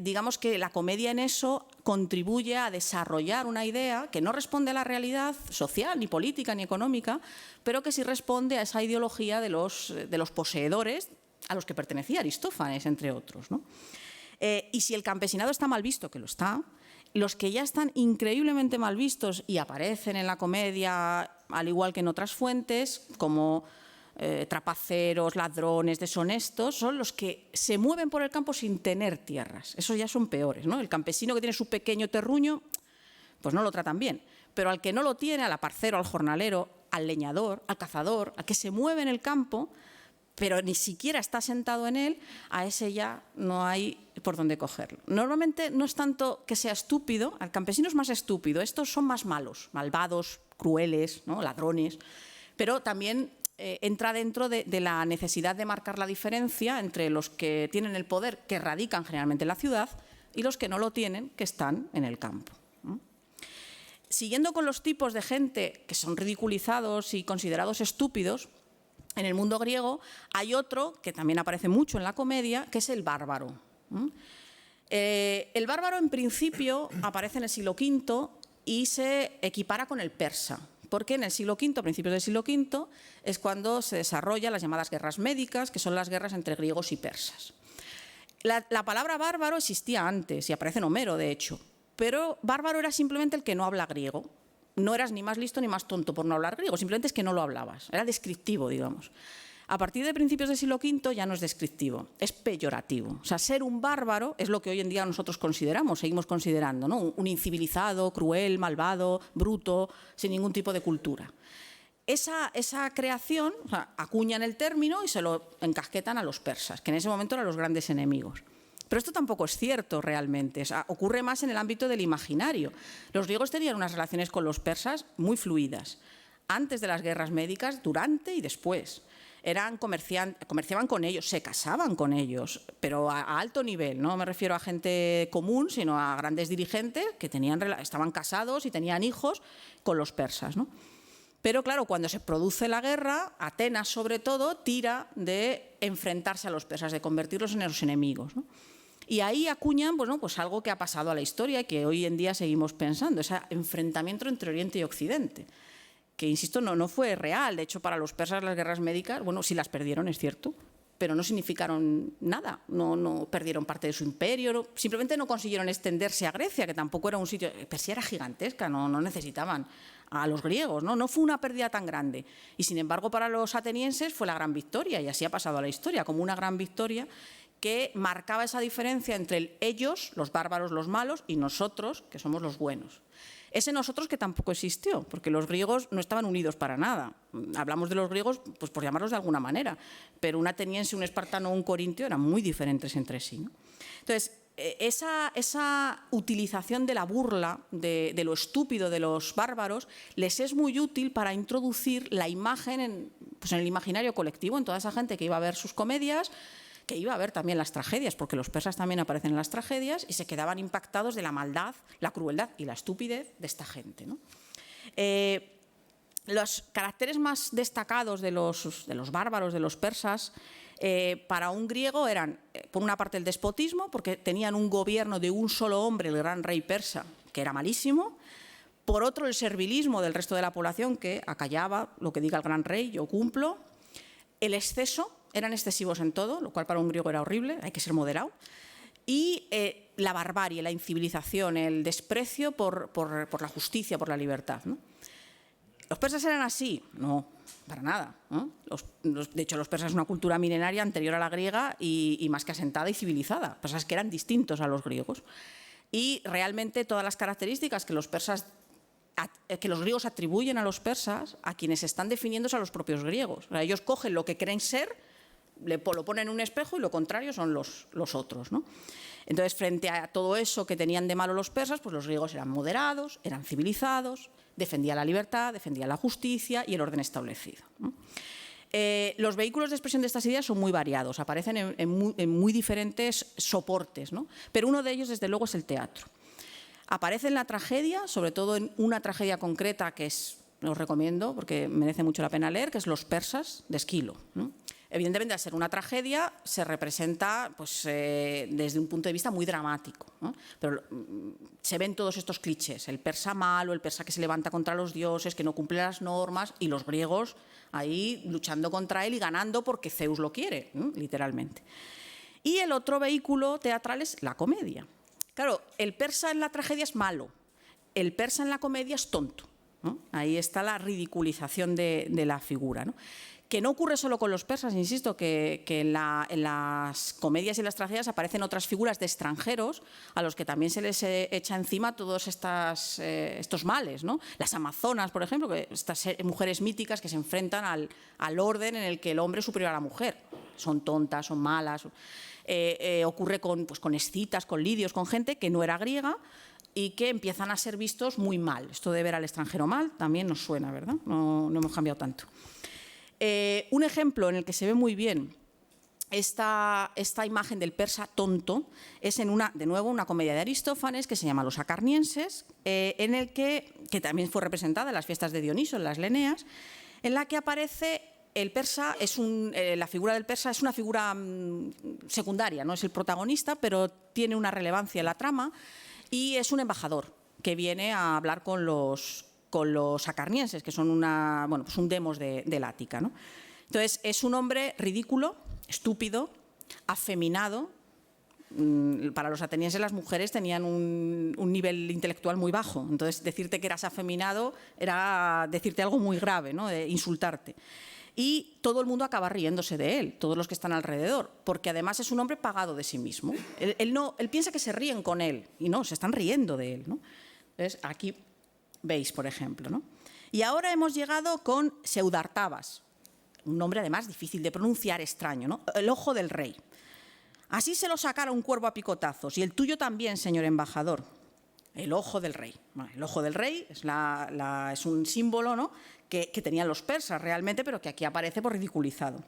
digamos que la comedia en eso contribuye a desarrollar una idea que no responde a la realidad social, ni política, ni económica, pero que sí responde a esa ideología de los poseedores a los que pertenecía Aristófanes, entre otros, ¿no? Y si el campesinado está mal visto, que lo está, los que ya están increíblemente mal vistos y aparecen en la comedia, al igual que en otras fuentes, como trapaceros, ladrones, deshonestos, son los que se mueven por el campo sin tener tierras. Esos ya son peores, ¿no? El campesino que tiene su pequeño terruño, pues no lo tratan bien. Pero al que no lo tiene, al aparcero, al jornalero, al leñador, al cazador, al que se mueve en el campo, pero ni siquiera está sentado en él, a ese ya no hay por dónde cogerlo. Normalmente no es tanto que sea estúpido, al campesino es más estúpido, estos son más malos, malvados, crueles, ¿no? Ladrones, pero también entra dentro de la necesidad de marcar la diferencia entre los que tienen el poder, que radican generalmente en la ciudad, y los que no lo tienen, que están en el campo. Siguiendo con los tipos de gente que son ridiculizados y considerados estúpidos, en el mundo griego hay otro que también aparece mucho en la comedia, que es el bárbaro. El bárbaro, en principio, aparece en el siglo V y se equipara con el persa, porque en el siglo V, a principios del siglo V, es cuando se desarrollan las llamadas guerras médicas, que son las guerras entre griegos y persas. La palabra bárbaro existía antes y aparece en Homero, de hecho, pero bárbaro era simplemente el que no habla griego. No eras ni más listo ni más tonto por no hablar griego, simplemente es que no lo hablabas. Era descriptivo, digamos. A partir de principios del siglo V ya no es descriptivo, es peyorativo. O sea, ser un bárbaro es lo que hoy en día nosotros consideramos, seguimos considerando, ¿no? Un incivilizado, cruel, malvado, bruto, sin ningún tipo de cultura. Esa creación, o sea, acuñan el término y se lo encasquetan a los persas, que en ese momento eran los grandes enemigos. Pero esto tampoco es cierto realmente, o sea, ocurre más en el ámbito del imaginario. Los griegos tenían unas relaciones con los persas muy fluidas, antes de las guerras médicas, durante y después. Comerciaban con ellos, se casaban con ellos, pero a alto nivel, no me refiero a gente común, sino a grandes dirigentes que estaban casados y tenían hijos con los persas, ¿no? Pero claro, cuando se produce la guerra, Atenas sobre todo tira de enfrentarse a los persas, de convertirlos en los enemigos, ¿no? Y ahí acuñan pues algo que ha pasado a la historia y que hoy en día seguimos pensando, ese enfrentamiento entre Oriente y Occidente, que, insisto, no fue real. De hecho, para los persas las guerras médicas, bueno, sí las perdieron, es cierto, pero no significaron nada, no perdieron parte de su imperio, simplemente no consiguieron extenderse a Grecia, que tampoco era un sitio. Persia era gigantesca, no necesitaban a los griegos, no fue una pérdida tan grande. Y sin embargo, para los atenienses fue la gran victoria, y así ha pasado a la historia, como una gran victoria que marcaba esa diferencia entre ellos, los bárbaros, los malos, y nosotros, que somos los buenos. Ese nosotros que tampoco existió, porque los griegos no estaban unidos para nada. Hablamos de los griegos pues por llamarlos de alguna manera, pero un ateniense, un espartano o un corintio eran muy diferentes entre sí, ¿no? Entonces, esa utilización de la burla, de lo estúpido de los bárbaros, les es muy útil para introducir la imagen en el imaginario colectivo, en toda esa gente que iba a ver sus comedias, que iba a ver también las tragedias, porque los persas también aparecen en las tragedias, y se quedaban impactados de la maldad, la crueldad y la estupidez de esta gente, ¿no? Los caracteres más destacados de los bárbaros, de los persas, para un griego eran, por una parte, el despotismo, porque tenían un gobierno de un solo hombre, el gran rey persa, que era malísimo. Por otro, el servilismo del resto de la población, que acallaba lo que diga el gran rey, yo cumplo. El exceso, eran excesivos en todo, lo cual para un griego era horrible, hay que ser moderado. Y la barbarie, la incivilización, el desprecio por la justicia, por la libertad, ¿no? ¿Los persas eran así? No, para nada, ¿no? De hecho, los persas es una cultura milenaria anterior a la griega y más que asentada y civilizada. Lo que pasa es que eran distintos a los griegos. Y realmente todas las características que los griegos atribuyen a los persas, a quienes están definiendo son a los propios griegos. O sea, ellos cogen lo que creen ser, lo ponen en un espejo y lo contrario son los otros, ¿no? Entonces, frente a todo eso que tenían de malo los persas, pues los griegos eran moderados, eran civilizados, defendían la libertad, defendían la justicia y el orden establecido, ¿no? Los vehículos de expresión de estas ideas son muy variados, aparecen en muy diferentes soportes, ¿no? Pero uno de ellos, desde luego, es el teatro. Aparece en la tragedia, sobre todo en una tragedia concreta que os recomiendo porque merece mucho la pena leer, que es Los persas, de Esquilo, ¿no? Evidentemente, al ser una tragedia, se representa desde un punto de vista muy dramático, ¿no? Pero se ven todos estos clichés, el persa malo, el persa que se levanta contra los dioses, que no cumple las normas, y los griegos ahí luchando contra él y ganando porque Zeus lo quiere, ¿no? Literalmente. Y el otro vehículo teatral es la comedia, Claro, el persa en la tragedia es malo, el persa en la comedia es tonto, ¿no? Ahí está la ridiculización de la figura, ¿no? Que no ocurre solo con los persas, insisto, que en las comedias y las tragedias aparecen otras figuras de extranjeros a los que también se les echa encima todos estos males, ¿no? Las amazonas, por ejemplo, estas mujeres míticas que se enfrentan al orden en el que el hombre es superior a la mujer. Son tontas, son malas. Ocurre con escitas, con lidios, con gente que no era griega y que empiezan a ser vistos muy mal. Esto de ver al extranjero mal también nos suena, ¿verdad? No hemos cambiado tanto. Un ejemplo en el que se ve muy bien esta imagen del persa tonto es de nuevo, una comedia de Aristófanes que se llama Los Acarnienses, en el que también fue representada en las fiestas de Dioniso, en las Leneas, en la que aparece el persa, la figura del persa es una figura secundaria, no es el protagonista, pero tiene una relevancia en la trama y es un embajador que viene a hablar con los acarnienses, que son un demos del Ática, ¿no? Entonces, es un hombre ridículo, estúpido, afeminado. Para los atenienses las mujeres tenían un nivel intelectual muy bajo, entonces decirte que eras afeminado era decirte algo muy grave, ¿no? Insultarte. Y todo el mundo acaba riéndose de él, todos los que están alrededor, porque además es un hombre pagado de sí mismo. Él piensa que se ríen con él, y no, se están riendo de él, ¿no? Entonces, aquí veis, por ejemplo, ¿no? Y ahora hemos llegado con Pseudartabas, un nombre además difícil de pronunciar, extraño, ¿no? El ojo del rey. Así se lo sacara un cuervo a picotazos, y el tuyo también, señor embajador. El ojo del rey. Bueno, el ojo del rey es un símbolo, ¿no? que tenían los persas realmente, pero que aquí aparece por ridiculizado.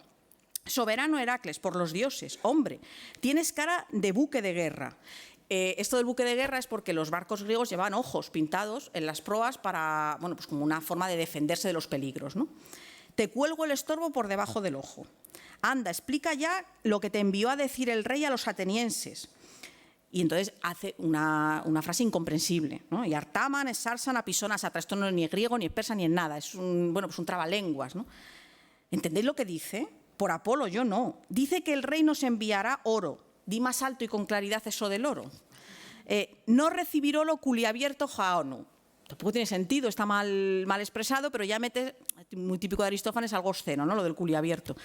Soberano Heracles, por los dioses, hombre, tienes cara de buque de guerra. Esto del buque de guerra es porque los barcos griegos llevaban ojos pintados en las proas para, como una forma de defenderse de los peligros, ¿no? Te cuelgo el estorbo por debajo del ojo. Anda, explica ya lo que te envió a decir el rey a los atenienses. Y entonces hace una frase incomprensible, ¿no? Y Artaman, Esarsan, Apisonas, Atra. Esto no es ni griego, ni persa, ni en nada. Es un trabalenguas, ¿no? ¿Entendéis lo que dice? Por Apolo, yo no. Dice que el rey nos enviará oro. Di más alto y con claridad eso del oro. No recibirólo culiabierto jaonu. Tampoco tiene sentido, está mal expresado, pero ya mete, muy típico de Aristófanes, algo obsceno, ¿no? Lo del culiabierto.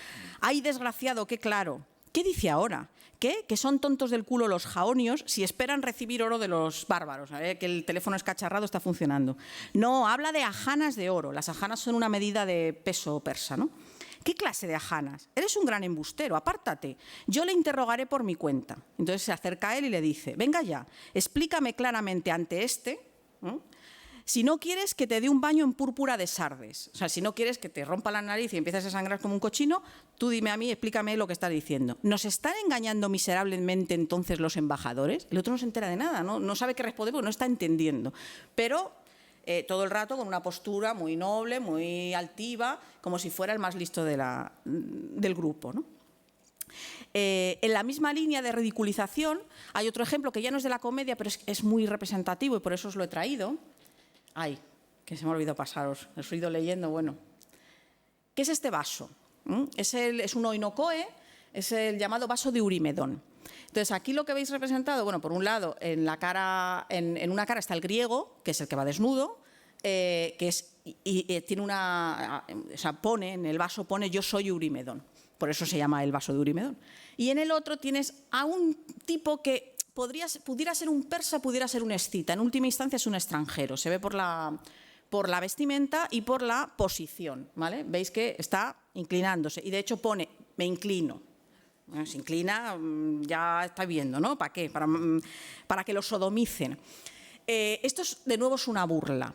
¡Ay, desgraciado, qué claro! ¿Qué dice ahora? ¿Qué? Que son tontos del culo los jaonios si esperan recibir oro de los bárbaros. Que el teléfono escacharrado está funcionando. No, habla de ajanas de oro. Las ajanas son una medida de peso persa, ¿no? ¿Qué clase de ajanas? Eres un gran embustero, apártate. Yo le interrogaré por mi cuenta. Entonces se acerca a él y le dice, venga ya, explícame claramente ante ¿no? Si no quieres que te dé un baño en púrpura de Sardes, o sea, si no quieres que te rompa la nariz y empieces a sangrar como un cochino, tú dime a mí, explícame lo que estás diciendo. ¿Nos están engañando miserablemente entonces los embajadores? El otro no se entera de nada, no sabe qué responder porque no está entendiendo. Pero todo el rato con una postura muy noble, muy altiva, como si fuera el más listo del grupo, ¿no? En la misma línea de ridiculización hay otro ejemplo que ya no es de la comedia, pero es muy representativo y por eso os lo he traído. Ay, que se me ha olvidado pasaros, lo he ido leyendo, bueno. ¿Qué es este vaso? Es un oinocoe, es el llamado vaso de Eurimedón. Entonces, aquí lo que veis representado, por un lado, en una cara está el griego, que es el que va desnudo, tiene en el vaso pone yo soy Eurimedón, por eso se llama el vaso de Eurimedón. Y en el otro tienes a un tipo que pudiera ser un persa, pudiera ser un escita, en última instancia es un extranjero, se ve por la vestimenta y por la posición, ¿vale? Veis que está inclinándose y de hecho pone me inclino. Bueno, se inclina, ya está viendo, ¿no? ¿Para qué? Para que lo sodomicen. Esto de nuevo es una burla.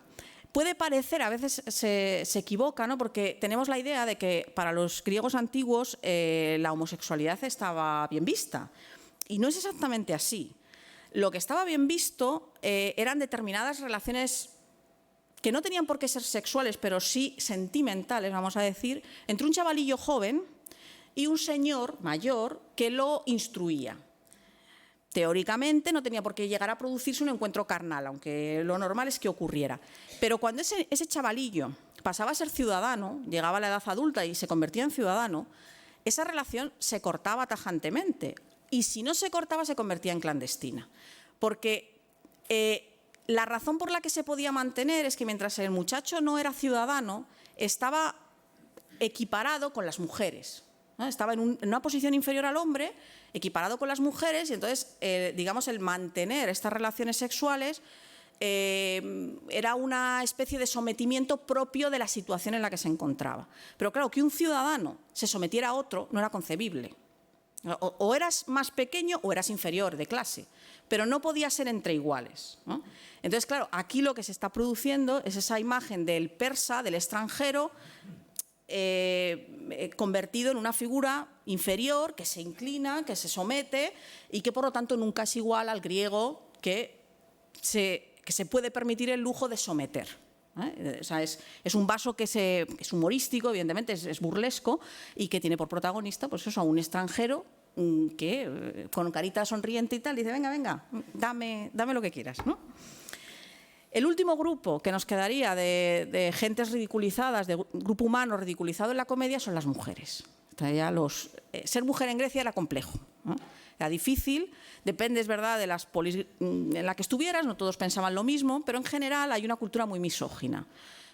Puede parecer, a veces se equivoca, ¿no? Porque tenemos la idea de que para los griegos antiguos la homosexualidad estaba bien vista. Y no es exactamente así. Lo que estaba bien visto eran determinadas relaciones que no tenían por qué ser sexuales, pero sí sentimentales, vamos a decir, entre un chavalillo joven y un señor mayor que lo instruía. Teóricamente no tenía por qué llegar a producirse un encuentro carnal, aunque lo normal es que ocurriera. Pero cuando ese chavalillo pasaba a ser ciudadano, llegaba a la edad adulta y se convertía en ciudadano, esa relación se cortaba tajantemente. Y si no se cortaba, se convertía en clandestina. porque la razón por la que se podía mantener es que mientras el muchacho no era ciudadano, estaba equiparado con las mujeres, ¿no? Estaba en una posición inferior al hombre, equiparado con las mujeres, y entonces, digamos, el mantener estas relaciones sexuales era una especie de sometimiento propio de la situación en la que se encontraba. Pero claro, que un ciudadano se sometiera a otro no era concebible. O eras más pequeño o eras inferior de clase, pero no podía ser entre iguales, ¿no? Entonces, claro, aquí lo que se está produciendo es esa imagen del persa, del extranjero, convertido en una figura inferior, que se inclina, que se somete y que por lo tanto nunca es igual al griego que se puede permitir el lujo de someter. O sea, es un vaso que es humorístico, evidentemente, es burlesco y que tiene por protagonista, pues eso, a un extranjero que con carita sonriente y tal dice: venga, venga, dame lo que quieras, ¿no? El último grupo que nos quedaría de gentes ridiculizadas, de grupo humano ridiculizado en la comedia, son las mujeres. Ser mujer en Grecia era complejo, ¿no? Era difícil, depende, es verdad, de las polis en la que estuvieras, no todos pensaban lo mismo, pero en general hay una cultura muy misógina.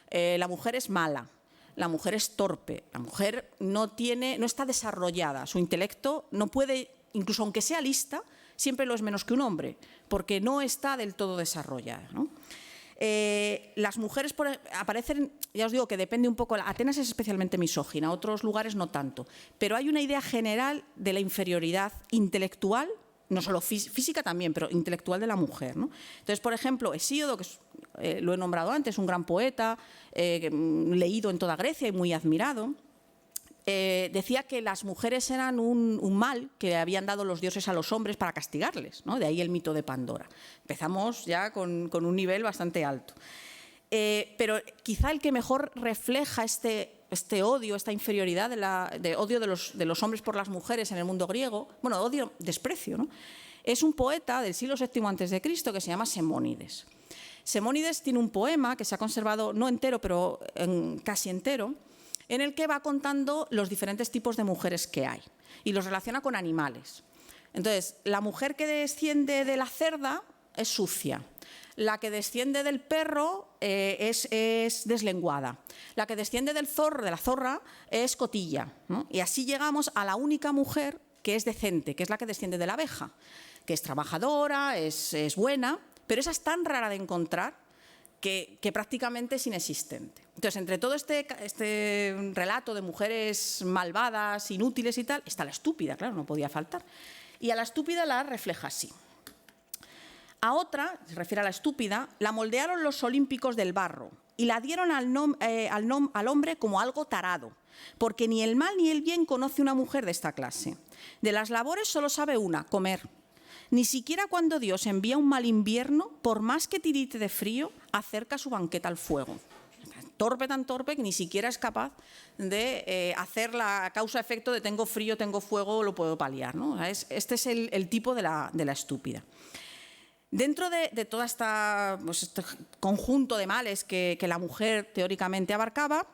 La mujer es mala, la mujer es torpe, la mujer no está desarrollada, su intelecto no puede, incluso aunque sea lista, siempre lo es menos que un hombre, porque no está del todo desarrollada, ¿no? Las mujeres aparecen, ya os digo que depende un poco, Atenas es especialmente misógina, otros lugares no tanto, pero hay una idea general de la inferioridad intelectual, no solo física también, pero intelectual de la mujer, ¿no? Entonces, por ejemplo, Hesíodo, que lo he nombrado antes, un gran poeta, leído en toda Grecia y muy admirado, decía que las mujeres eran un mal que habían dado los dioses a los hombres para castigarles, ¿no? De ahí el mito de Pandora. Empezamos ya con un nivel bastante alto. Pero quizá el que mejor refleja este odio, esta inferioridad, de odio de los hombres por las mujeres en el mundo griego, bueno, odio, desprecio, ¿no? Es un poeta del siglo VII a.C. que se llama Semónides. Semónides tiene un poema que se ha conservado, no entero, pero casi entero, en el que va contando los diferentes tipos de mujeres que hay y los relaciona con animales. Entonces, la mujer que desciende de la cerda es sucia, la que desciende del perro es deslenguada, la que desciende de la zorra es cotilla, ¿no? Y así llegamos a la única mujer que es decente, que es la que desciende de la abeja, que es trabajadora, es buena, pero esa es tan rara de encontrar que prácticamente es inexistente. Entonces, entre todo este relato de mujeres malvadas, inútiles y tal, está la estúpida, claro, no podía faltar. Y a la estúpida la refleja así. A otra, se refiere a la estúpida, la moldearon los olímpicos del barro y la dieron al hombre como algo tarado, porque ni el mal ni el bien conoce una mujer de esta clase. De las labores solo sabe una, comer. Ni siquiera cuando Dios envía un mal invierno, por más que tirite de frío, acerca su banqueta al fuego. Torpe, tan torpe, que ni siquiera es capaz de hacer la causa-efecto de tengo frío, tengo fuego, lo puedo paliar, ¿no? Este es el tipo de la estúpida. Dentro de todo este conjunto de males que la mujer teóricamente abarcaba,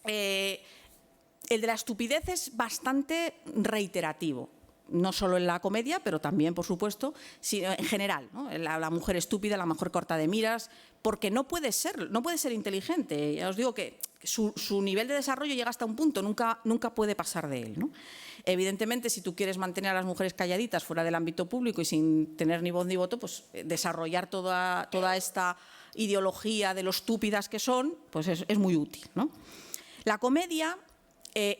el de la estupidez es bastante reiterativo. No solo en la comedia, pero también, por supuesto, sino en general, ¿no? La mujer estúpida, la mujer corta de miras, porque no puede ser inteligente. Ya os digo que su nivel de desarrollo llega hasta un punto, nunca puede pasar de él, ¿no? Evidentemente, si tú quieres mantener a las mujeres calladitas fuera del ámbito público y sin tener ni voz ni voto, pues desarrollar toda esta ideología de lo estúpidas que son, pues es muy útil, ¿no? La comedia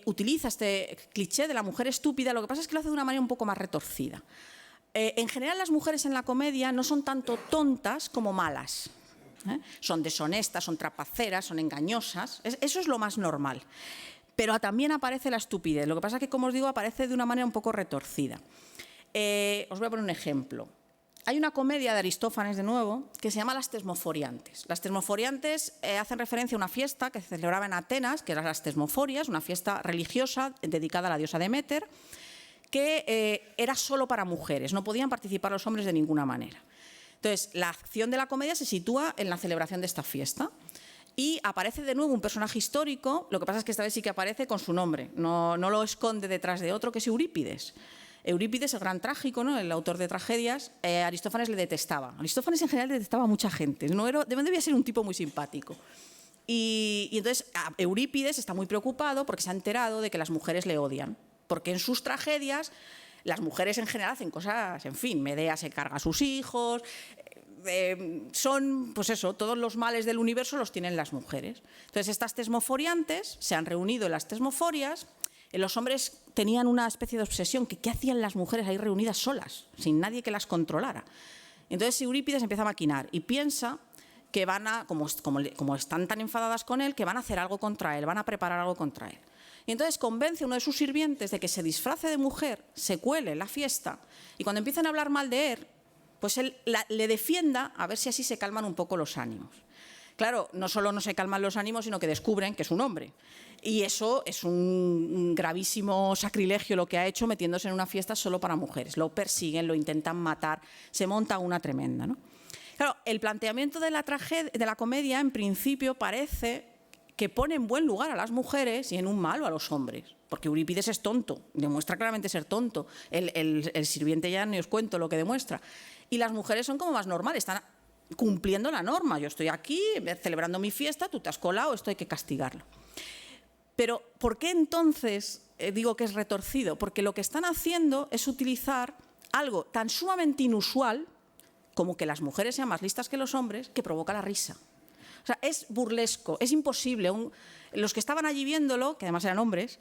utiliza este cliché de la mujer estúpida, lo que pasa es que lo hace de una manera un poco más retorcida. En general, las mujeres en la comedia no son tanto tontas como malas. Son deshonestas, son trapaceras, son engañosas. Eso es lo más normal. Pero también aparece la estupidez. Lo que pasa es que, como os digo, aparece de una manera un poco retorcida. Os voy a poner un ejemplo. Hay una comedia de Aristófanes, de nuevo, que se llama Las Tesmoforiantes. Las Tesmoforiantes hacen referencia a una fiesta que se celebraba en Atenas, que eran las Tesmoforias, una fiesta religiosa dedicada a la diosa Deméter, que era solo para mujeres, no podían participar los hombres de ninguna manera. Entonces, la acción de la comedia se sitúa en la celebración de esta fiesta y aparece de nuevo un personaje histórico, lo que pasa es que esta vez sí que aparece con su nombre, no lo esconde detrás de otro, que es Eurípides. Eurípides, el gran trágico, ¿no?, el autor de tragedias, Aristófanes le detestaba. Aristófanes en general detestaba a mucha gente, debía ser un tipo muy simpático. Y entonces Eurípides está muy preocupado porque se ha enterado de que las mujeres le odian, porque en sus tragedias las mujeres en general hacen cosas, en fin, Medea se carga a sus hijos, son, pues eso, todos los males del universo los tienen las mujeres. Entonces estas tesmoforiantes se han reunido en las tesmoforias. Los hombres tenían una especie de obsesión, que qué hacían las mujeres ahí reunidas solas, sin nadie que las controlara. Entonces Eurípides empieza a maquinar y piensa que van a, como están tan enfadadas con él, que van a hacer algo contra él, van a preparar algo contra él. Y entonces convence a uno de sus sirvientes de que se disfrace de mujer, se cuele en la fiesta, y cuando empiezan a hablar mal de él, pues él le defienda, a ver si así se calman un poco los ánimos. Claro, no solo no se calman los ánimos, sino que descubren que es un hombre. Y eso es un gravísimo sacrilegio lo que ha hecho, metiéndose en una fiesta solo para mujeres. Lo persiguen, lo intentan matar, se monta una tremenda, ¿no? Claro, el planteamiento de la comedia, en principio, parece que pone en buen lugar a las mujeres y en un malo a los hombres. Porque Eurípides es tonto, demuestra claramente ser tonto. El sirviente ya ni os cuento lo que demuestra. Y las mujeres son como más normales, están cumpliendo la norma. Yo estoy aquí celebrando mi fiesta, tú te has colado, esto hay que castigarlo. Pero ¿por qué entonces digo que es retorcido? Porque lo que están haciendo es utilizar algo tan sumamente inusual como que las mujeres sean más listas que los hombres, que provoca la risa. O sea, es burlesco, es imposible. Los que estaban allí viéndolo, que además eran hombres,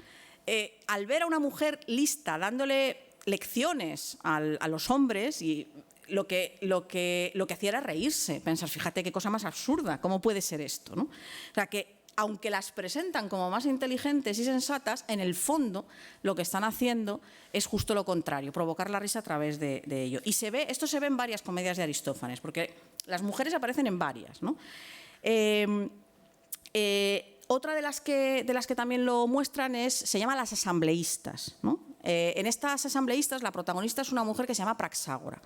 al ver a una mujer lista dándole lecciones a los hombres, y lo que hacía era reírse, pensar, fíjate qué cosa más absurda, ¿cómo puede ser esto?, ¿no? O sea, que aunque las presentan como más inteligentes y sensatas, en el fondo lo que están haciendo es justo lo contrario, provocar la risa a través de ello. Y esto se ve en varias comedias de Aristófanes, porque las mujeres aparecen en varias, ¿no? Otra de las que también lo muestran se llama Las asambleístas, ¿no? En estas asambleístas la protagonista es una mujer que se llama Praxágora.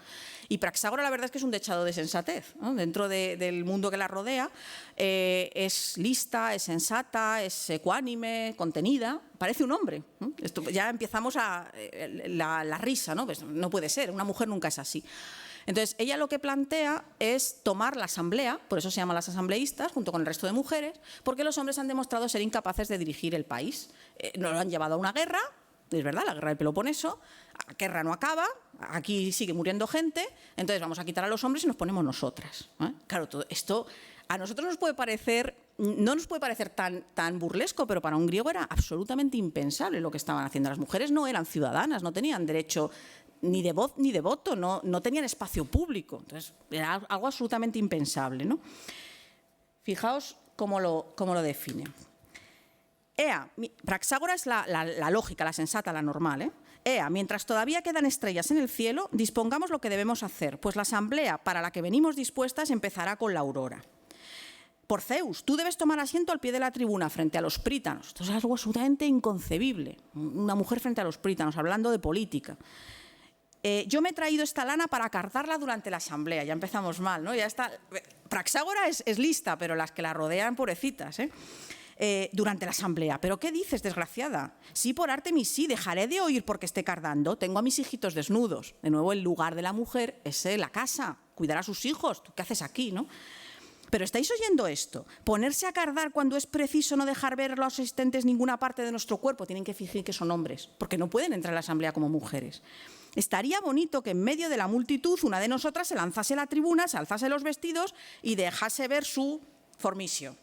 Y Praxágora la verdad es que es un dechado de sensatez, ¿no? Dentro del mundo que la rodea. Es lista, es sensata, es ecuánime, contenida, parece un hombre, ¿no? Esto, ya empezamos la risa, ¿no? Pues no puede ser, una mujer nunca es así. Entonces, ella lo que plantea es tomar la asamblea, por eso se llaman las asambleístas, junto con el resto de mujeres, porque los hombres han demostrado ser incapaces de dirigir el país. Nos lo han llevado a una guerra, es verdad, la guerra del Peloponeso, la guerra no acaba, aquí sigue muriendo gente, entonces vamos a quitar a los hombres y nos ponemos nosotras, ¿eh? Claro, todo esto a nosotros nos puede parecer, no nos puede parecer tan burlesco, pero para un griego era absolutamente impensable lo que estaban haciendo. Las mujeres no eran ciudadanas, no tenían derecho ni de voz ni de voto, no tenían espacio público. Entonces, era algo absolutamente impensable, ¿no? Fijaos cómo lo define. Praxágora es la lógica, la sensata, la normal, ¿eh? Mientras todavía quedan estrellas en el cielo, dispongamos lo que debemos hacer, pues la asamblea para la que venimos dispuestas empezará con la aurora. Por Zeus, tú debes tomar asiento al pie de la tribuna frente a los prítanos. Esto es algo absolutamente inconcebible. Una mujer frente a los prítanos, hablando de política. Yo me he traído esta lana para cardarla durante la asamblea. Ya empezamos mal, ¿no? Ya está. Praxágora es lista, pero las que la rodean, pobrecitas, durante la asamblea. ¿Pero qué dices, desgraciada? Sí, por Artemis, sí, dejaré de oír porque esté cardando. Tengo a mis hijitos desnudos. De nuevo, el lugar de la mujer es la casa, cuidar a sus hijos. ¿Tú qué haces aquí, no? Pero ¿estáis oyendo esto? Ponerse a cardar cuando es preciso no dejar ver a los asistentes ninguna parte de nuestro cuerpo. Tienen que fingir que son hombres, porque no pueden entrar a la asamblea como mujeres. Estaría bonito que en medio de la multitud una de nosotras se lanzase a la tribuna, se alzase los vestidos y dejase ver su formicio.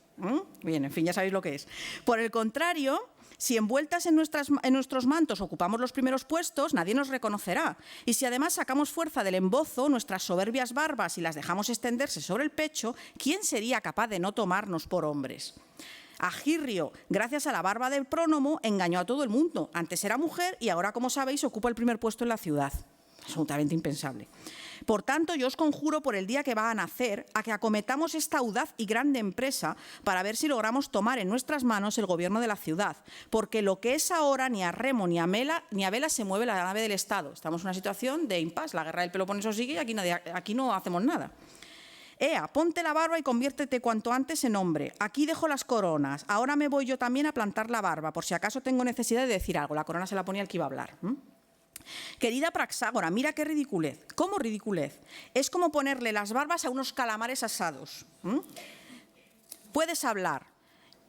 Bien, en fin, ya sabéis lo que es. Por el contrario, si envueltas en nuestros mantos ocupamos los primeros puestos, nadie nos reconocerá. Y si además sacamos fuerza del embozo, nuestras soberbias barbas y las dejamos extenderse sobre el pecho, ¿quién sería capaz de no tomarnos por hombres? Agirrio, gracias a la barba del prónomo, engañó a todo el mundo. Antes era mujer y ahora, como sabéis, ocupa el primer puesto en la ciudad. Absolutamente impensable. Por tanto, yo os conjuro por el día que va a nacer a que acometamos esta audaz y grande empresa para ver si logramos tomar en nuestras manos el gobierno de la ciudad, porque lo que es ahora ni a remo ni a vela se mueve la nave del Estado. Estamos en una situación de impasse, la guerra del Peloponeso sigue y aquí no hacemos nada. Ponte la barba y conviértete cuanto antes en hombre. Aquí dejo las coronas. Ahora me voy yo también a plantar la barba, por si acaso tengo necesidad de decir algo. La corona se la ponía el que iba a hablar. Querida Praxágora, mira qué ridiculez. ¿Cómo ridiculez? Es como ponerle las barbas a unos calamares asados. Puedes hablar.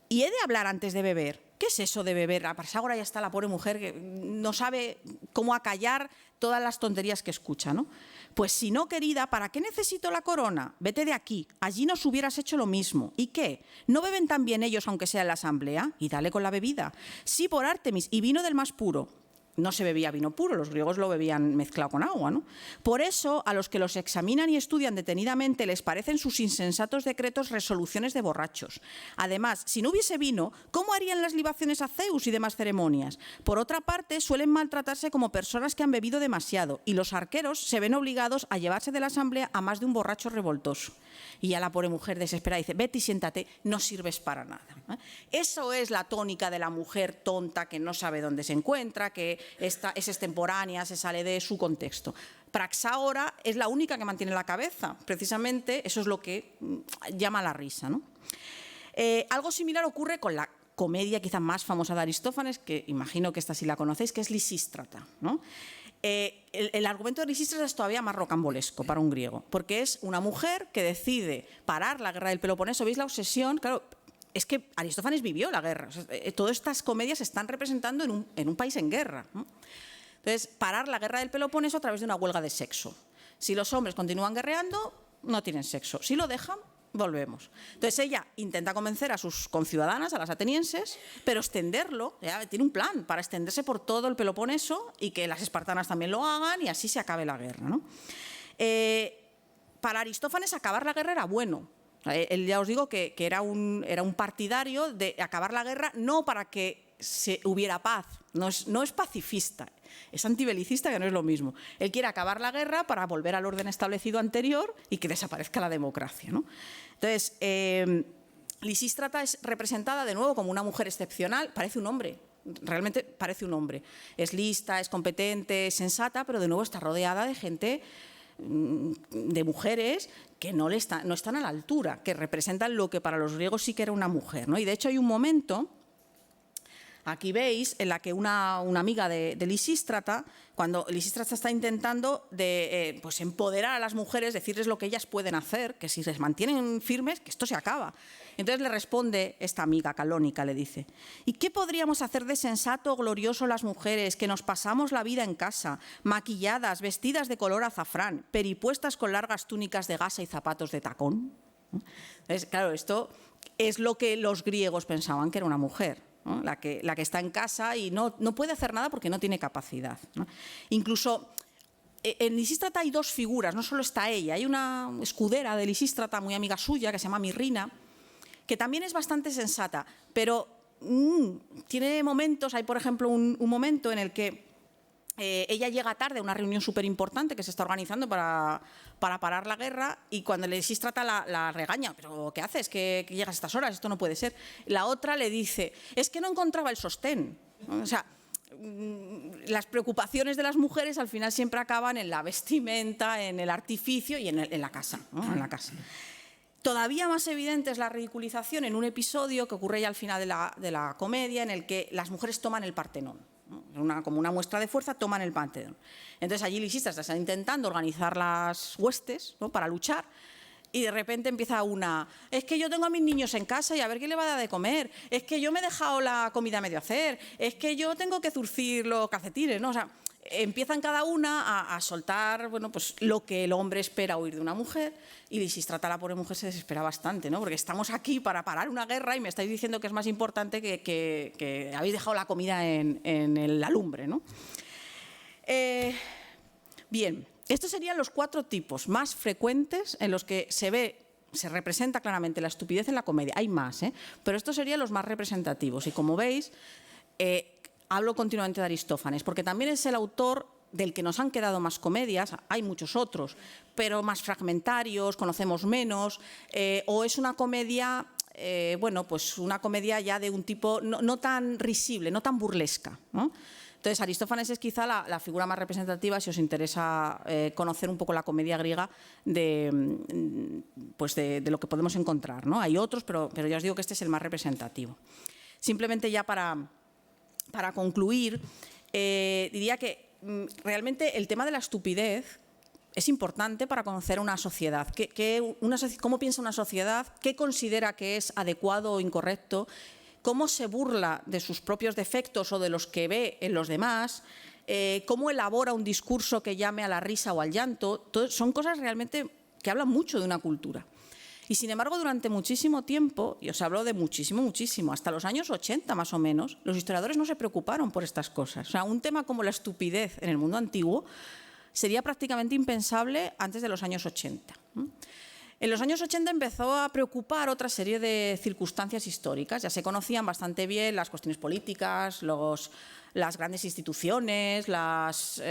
¿Y he de hablar antes de beber? ¿Qué es eso de beber? La Praxágora ya está, la pobre mujer, que no sabe cómo acallar todas las tonterías que escucha, ¿no? Pues si no, querida, ¿para qué necesito la corona? Vete de aquí, allí nos hubieras hecho lo mismo. ¿Y qué? ¿No beben también ellos, aunque sea en la asamblea? Y dale con la bebida. Sí, por Artemis, y vino del más puro. No se bebía vino puro, los griegos lo bebían mezclado con agua, ¿no? Por eso, a los que los examinan y estudian detenidamente les parecen sus insensatos decretos resoluciones de borrachos. Además, si no hubiese vino, ¿cómo harían las libaciones a Zeus y demás ceremonias? Por otra parte, suelen maltratarse como personas que han bebido demasiado y los arqueros se ven obligados a llevarse de la asamblea a más de un borracho revoltoso. Y ya la pobre mujer desesperada dice, vete y siéntate, no sirves para nada. Eso es la tónica de la mujer tonta que no sabe dónde se encuentra, que es extemporánea, se sale de su contexto. Praxágora es la única que mantiene la cabeza, precisamente eso es lo que llama la risa, ¿no? Algo similar ocurre con la comedia quizá más famosa de Aristófanes, que imagino que esta sí la conocéis, que es Lisístrata, ¿no? El argumento de Lisístrata es todavía más rocambolesco para un griego, porque es una mujer que decide parar la guerra del Peloponeso. ¿Veis la obsesión? Claro, es que Aristófanes vivió la guerra. O sea, todas estas comedias se están representando en un país en guerra, ¿no? Entonces, parar la guerra del Peloponeso a través de una huelga de sexo. Si los hombres continúan guerreando, no tienen sexo. Si lo dejan, volvemos. Entonces ella intenta convencer a sus conciudadanas, a las atenienses, pero extenderlo, ya tiene un plan para extenderse por todo el Peloponeso y que las espartanas también lo hagan y así se acabe la guerra, ¿no? Para Aristófanes acabar la guerra era bueno. Él ya os digo que era un partidario de acabar la guerra no para que hubiera paz, no es pacifista, es antibelicista, que no es lo mismo. Él quiere acabar la guerra para volver al orden establecido anterior y que desaparezca la democracia, ¿no? Entonces, Lisístrata es representada de nuevo como una mujer excepcional, parece un hombre, realmente parece un hombre. Es lista, es competente, es sensata, pero de nuevo está rodeada de gente, de mujeres que no están a la altura, que representan lo que para los griegos sí que era una mujer, ¿no? Y de hecho hay un momento, aquí veis, en la que una amiga de Lisístrata, cuando Lisístrata está intentando pues empoderar a las mujeres, decirles lo que ellas pueden hacer, que si se mantienen firmes, que esto se acaba. Entonces le responde esta amiga calónica, le dice, ¿y qué podríamos hacer de sensato o glorioso las mujeres que nos pasamos la vida en casa, maquilladas, vestidas de color azafrán, peripuestas con largas túnicas de gasa y zapatos de tacón? Entonces, claro, esto es lo que los griegos pensaban que era una mujer, ¿no? La que está en casa y no puede hacer nada porque no tiene capacidad, ¿no? Incluso en Lisístrata hay dos figuras, no solo está ella, hay una escudera de Lisístrata muy amiga suya que se llama Mirrina, que también es bastante sensata, pero tiene momentos, hay por ejemplo un momento en el que ella llega tarde a una reunión súper importante que se está organizando para parar la guerra y cuando Lisístrata la regaña, pero ¿qué haces? ¿Que llegas a estas horas? Esto no puede ser. La otra le dice, es que no encontraba el sostén. O sea, las preocupaciones de las mujeres al final siempre acaban en la vestimenta, en el artificio y en la casa, ¿no? En la casa. Todavía más evidente es la ridiculización en un episodio que ocurre ya al final de la comedia en el que las mujeres toman el Partenón. Como una muestra de fuerza, toman el Partenón. Entonces allí Lisístrata está intentando organizar las huestes, ¿no? Para luchar y de repente empieza una, es que yo tengo a mis niños en casa y a ver quién le va a dar de comer, es que yo me he dejado la comida a medio hacer, es que yo tengo que zurcir los calcetines, ¿no? O sea, empiezan cada una a soltar, bueno, pues lo que el hombre espera oír de una mujer y Lisístrata, la pobre mujer, se desespera bastante, ¿no? Porque estamos aquí para parar una guerra y me estáis diciendo que es más importante que habéis dejado la comida en la lumbre, ¿no? Bien, estos serían los 4 tipos más frecuentes en los que se representa claramente la estupidez en la comedia. Hay más, pero estos serían los más representativos y como veis, hablo continuamente de Aristófanes, porque también es el autor del que nos han quedado más comedias, hay muchos otros, pero más fragmentarios, conocemos menos, o es una comedia, bueno, pues una comedia ya de un tipo no tan risible, no tan burlesca, ¿no? Entonces, Aristófanes es quizá la figura más representativa si os interesa conocer un poco la comedia griega de lo que podemos encontrar, ¿no? Hay otros, pero ya os digo que este es el más representativo. Simplemente ya para concluir, diría que realmente el tema de la estupidez es importante para conocer una sociedad. ¿Cómo piensa una sociedad? ¿Qué considera que es adecuado o incorrecto? ¿Cómo se burla de sus propios defectos o de los que ve en los demás? ¿Cómo elabora un discurso que llame a la risa o al llanto? Son cosas realmente que hablan mucho de una cultura. Y sin embargo, durante muchísimo tiempo, y os hablo de muchísimo, hasta los años 80 más o menos, los historiadores no se preocuparon por estas cosas. O sea, un tema como la estupidez en el mundo antiguo sería prácticamente impensable antes de los años 80. En los años 80 empezó a preocupar otra serie de circunstancias históricas. Ya se conocían bastante bien las cuestiones políticas, las grandes instituciones, las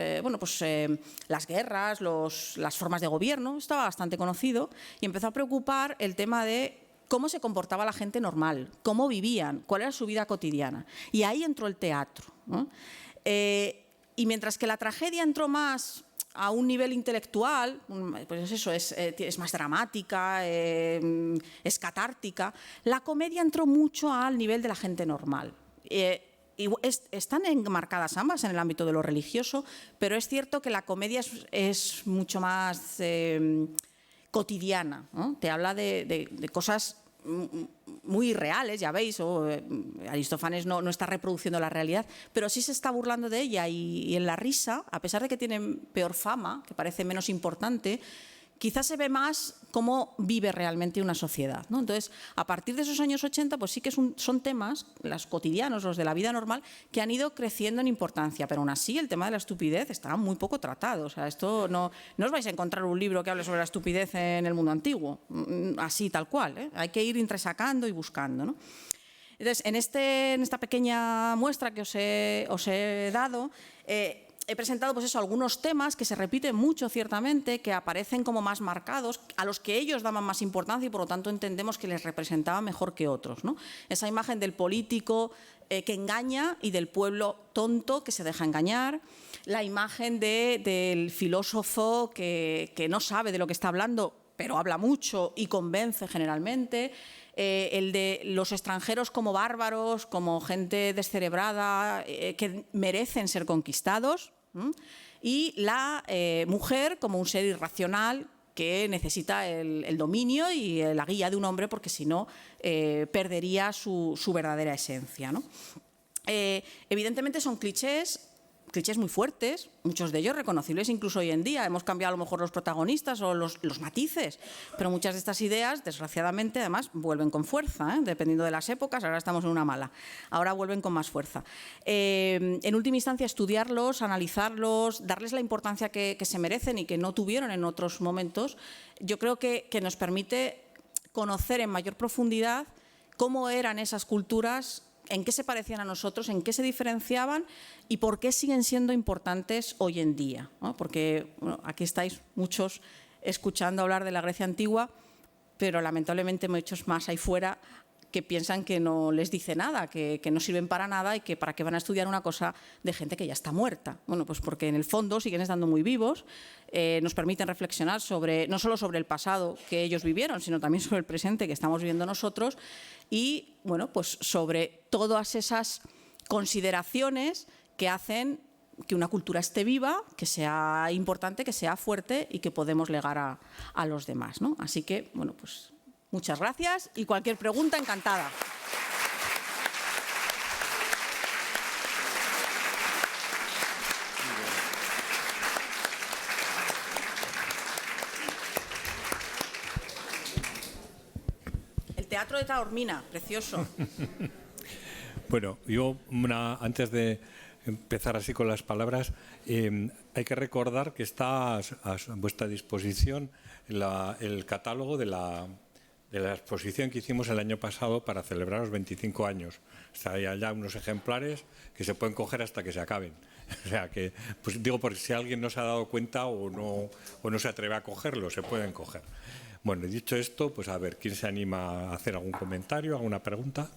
guerras, las formas de gobierno. Estaba bastante conocido y empezó a preocupar el tema de cómo se comportaba la gente normal, cómo vivían, cuál era su vida cotidiana. Y ahí entró el teatro, ¿no? Y mientras que la tragedia entró más a un nivel intelectual, pues eso, es más dramática, es catártica, la comedia entró mucho al nivel de la gente normal. Están enmarcadas ambas en el ámbito de lo religioso, pero es cierto que la comedia es mucho más cotidiana, ¿no? Te habla de cosas muy reales, ya veis, Aristófanes no está reproduciendo la realidad, pero sí se está burlando de ella y en la risa, a pesar de que tiene peor fama, que parece menos importante, quizás se ve más cómo vive realmente una sociedad, ¿no? Entonces, a partir de esos años 80, pues sí que son temas, los cotidianos, los de la vida normal, que han ido creciendo en importancia, pero aún así el tema de la estupidez está muy poco tratado. O sea, esto no os vais a encontrar un libro que hable sobre la estupidez en el mundo antiguo, así tal cual, ¿eh? Hay que ir entresacando y buscando, ¿no? Entonces, en esta pequeña muestra que os he dado, he presentado pues eso, algunos temas que se repiten mucho, ciertamente, que aparecen como más marcados, a los que ellos daban más importancia y por lo tanto entendemos que les representaba mejor que otros, ¿no? Esa imagen del político que engaña y del pueblo tonto que se deja engañar, la imagen del filósofo que no sabe de lo que está hablando, pero habla mucho y convence generalmente, el de los extranjeros como bárbaros, como gente descerebrada, que merecen ser conquistados, y la mujer como un ser irracional que necesita el dominio y la guía de un hombre, porque si no perdería su verdadera esencia, ¿no? Evidentemente son clichés muy fuertes, muchos de ellos reconocibles incluso hoy en día. Hemos cambiado a lo mejor los protagonistas o los matices, pero muchas de estas ideas, desgraciadamente, además, vuelven con fuerza, dependiendo de las épocas. Ahora estamos en una mala, ahora vuelven con más fuerza. En última instancia, estudiarlos, analizarlos, darles la importancia que se merecen y que no tuvieron en otros momentos, yo creo que nos permite conocer en mayor profundidad cómo eran esas culturas, en qué se parecían a nosotros, en qué se diferenciaban y por qué siguen siendo importantes hoy en día, ¿no? Porque aquí estáis muchos escuchando hablar de la Grecia antigua, pero lamentablemente muchos más ahí fuera que piensan que no les dice nada, que no sirven para nada y que para qué van a estudiar una cosa de gente que ya está muerta. Bueno, pues porque en el fondo siguen estando muy vivos, nos permiten reflexionar no solo sobre el pasado que ellos vivieron, sino también sobre el presente que estamos viviendo nosotros y, bueno, pues sobre todas esas consideraciones que hacen que una cultura esté viva, que sea importante, que sea fuerte y que podemos legar a los demás, ¿no? Así que, bueno, pues muchas gracias y cualquier pregunta, encantada. El teatro de Taormina, precioso. Bueno, yo antes de empezar así con las palabras, hay que recordar que está a vuestra disposición el catálogo de la exposición que hicimos el año pasado para celebrar los 25 años. Hay ya unos ejemplares que se pueden coger hasta que se acaben. O sea que, pues digo, porque si alguien no se ha dado cuenta o no se atreve a cogerlo, se pueden coger. Bueno, dicho esto, pues a ver, ¿quién se anima a hacer algún comentario, alguna pregunta?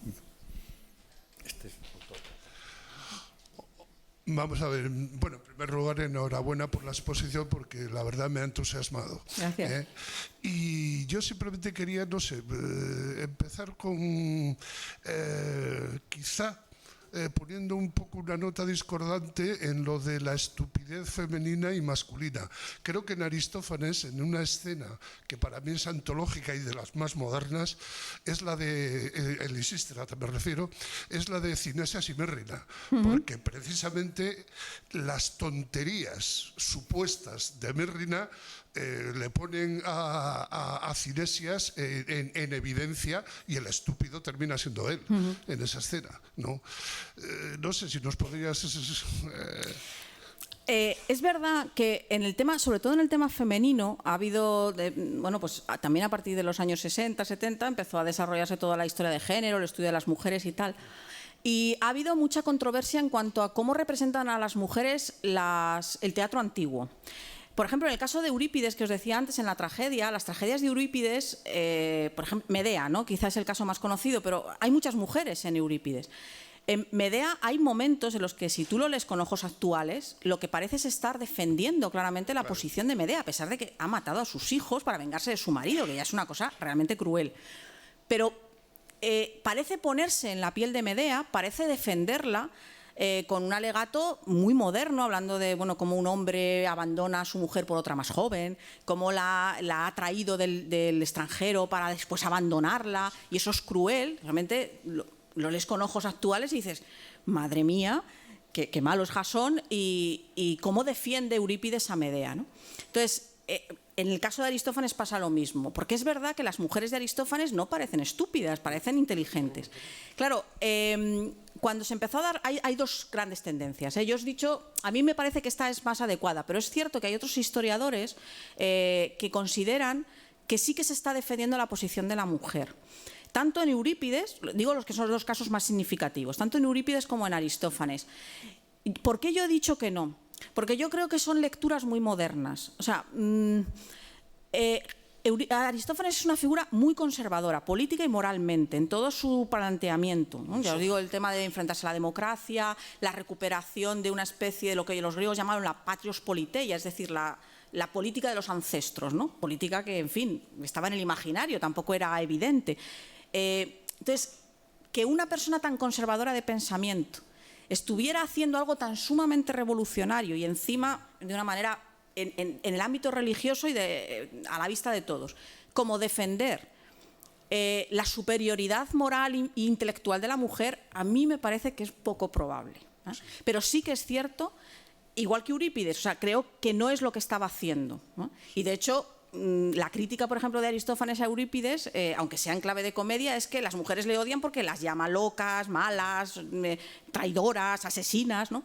Vamos a ver, bueno, en primer lugar, enhorabuena por la exposición porque la verdad me ha entusiasmado. Gracias. Y yo simplemente quería, no sé, empezar con quizá poniendo un poco una nota discordante en lo de la estupidez femenina y masculina. Creo que en Aristófanes, en una escena que para mí es antológica y de las más modernas, es la de, el Lisístrata me refiero, es la de Cinesias y Mérrina, porque precisamente las tonterías supuestas de Mérrina le ponen a Cinesias en evidencia y el estúpido termina siendo él en esa escena, ¿no? No sé si nos podrías... Es verdad que en el tema, sobre todo en el tema femenino, ha habido, bueno, pues también a partir de los años 60, 70 empezó a desarrollarse toda la historia de género, el estudio de las mujeres y tal. Y ha habido mucha controversia en cuanto a cómo representan a las mujeres el teatro antiguo. Por ejemplo, en el caso de Eurípides, que os decía antes, en la tragedia, las tragedias de Eurípides, por ejemplo, Medea, ¿no? Quizás es el caso más conocido, pero hay muchas mujeres en Eurípides. En Medea hay momentos en los que, si tú lo lees con ojos actuales, lo que parece es estar defendiendo claramente la posición de Medea, a pesar de que ha matado a sus hijos para vengarse de su marido, que ya es una cosa realmente cruel. Pero parece ponerse en la piel de Medea, parece defenderla, con un alegato muy moderno, hablando de, bueno, cómo un hombre abandona a su mujer por otra más joven, cómo la ha traído del extranjero para después abandonarla, y eso es cruel. Realmente lo lees con ojos actuales y dices, madre mía, qué malo es Jasón, y cómo defiende Eurípides a Medea, ¿no? Entonces, en el caso de Aristófanes pasa lo mismo, porque es verdad que las mujeres de Aristófanes no parecen estúpidas, parecen inteligentes. Claro, cuando se empezó a dar, hay dos grandes tendencias. Yo os he dicho, a mí me parece que esta es más adecuada, pero es cierto que hay otros historiadores que consideran que sí que se está defendiendo la posición de la mujer. Tanto en Eurípides, digo los que son los dos casos más significativos, tanto en Eurípides como en Aristófanes. ¿Por qué yo he dicho que no? Porque yo creo que son lecturas muy modernas. O sea, Aristófanes es una figura muy conservadora, política y moralmente, en todo su planteamiento, ¿no? Ya os digo, el tema de enfrentarse a la democracia, la recuperación de una especie de lo que los griegos llamaron la patrios politeia, es decir, la política de los ancestros, ¿no? Política que, en fin, estaba en el imaginario, tampoco era evidente. Entonces, que una persona tan conservadora de pensamiento estuviera haciendo algo tan sumamente revolucionario y encima de una manera en el ámbito religioso y a la vista de todos, como defender la superioridad moral e intelectual de la mujer, a mí me parece que es poco probable, ¿eh? Pero sí que es cierto, igual que Eurípides, o sea, creo que no es lo que estaba haciendo, ¿no? Y de hecho, la crítica, por ejemplo, de Aristófanes a Eurípides, aunque sea en clave de comedia, es que las mujeres le odian porque las llama locas, malas, traidoras, asesinas, ¿no?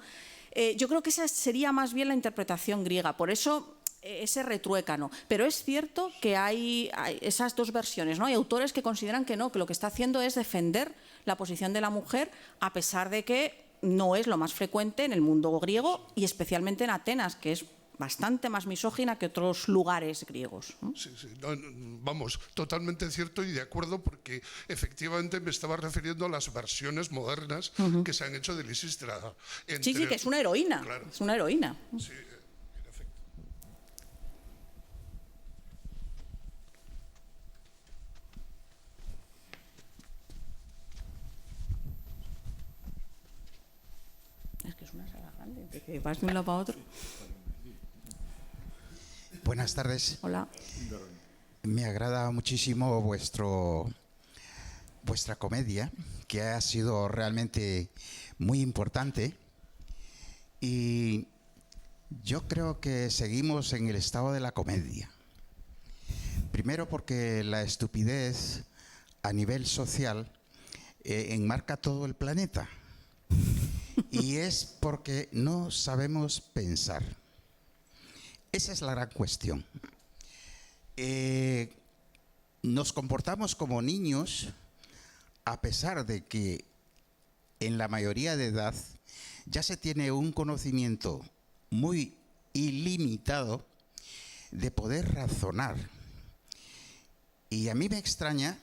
Yo creo que esa sería más bien la interpretación griega, por eso ese retruécano. Pero es cierto que hay esas dos versiones, ¿no? Hay autores que consideran que no, que lo que está haciendo es defender la posición de la mujer, a pesar de que no es lo más frecuente en el mundo griego y especialmente en Atenas, que es bastante más misógina que otros lugares griegos, ¿no? Sí, sí, vamos, totalmente cierto y de acuerdo, porque efectivamente me estaba refiriendo a las versiones modernas que se han hecho de Lisístrata. Sí, que es una heroína, claro. Es una heroína. Sí, en efecto. Es que es una sala grande, de que vas de un lado para otro. Buenas tardes. Hola. Me agrada muchísimo vuestra comedia, que ha sido realmente muy importante. Y yo creo que seguimos en el estado de la comedia. Primero porque la estupidez a nivel social enmarca todo el planeta. Y es porque no sabemos pensar. Esa es la gran cuestión. Nos comportamos como niños, a pesar de que en la mayoría de edad ya se tiene un conocimiento muy ilimitado de poder razonar. Y a mí me extraña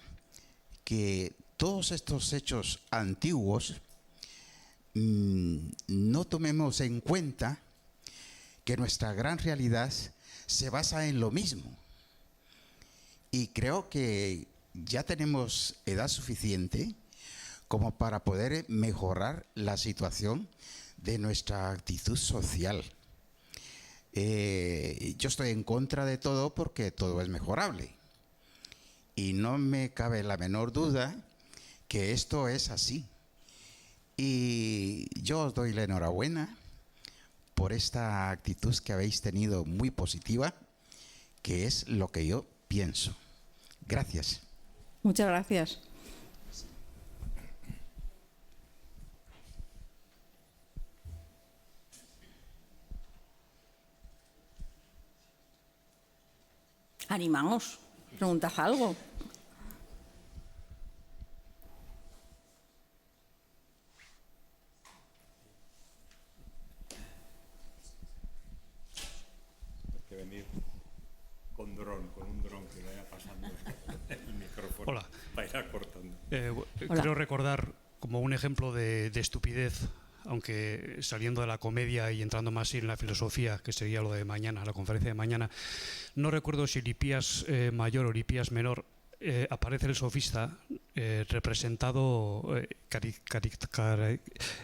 que todos estos hechos antiguos no tomemos en cuenta que nuestra gran realidad se basa en lo mismo. Y creo que ya tenemos edad suficiente como para poder mejorar la situación de nuestra actitud social. Yo estoy en contra de todo porque todo es mejorable. Y no me cabe la menor duda que esto es así. Y yo os doy la enhorabuena por esta actitud que habéis tenido muy positiva, que es lo que yo pienso. Gracias. Muchas gracias. Animamos, preguntad algo. Hay que venir con un dron que vaya pasando el micrófono. Hola. Para ir acortando. Creo recordar como un ejemplo de estupidez, aunque saliendo de la comedia y entrando más en la filosofía, que sería lo de mañana, la conferencia de mañana. No recuerdo si Lipías mayor o Lipías menor, aparece el sofista representado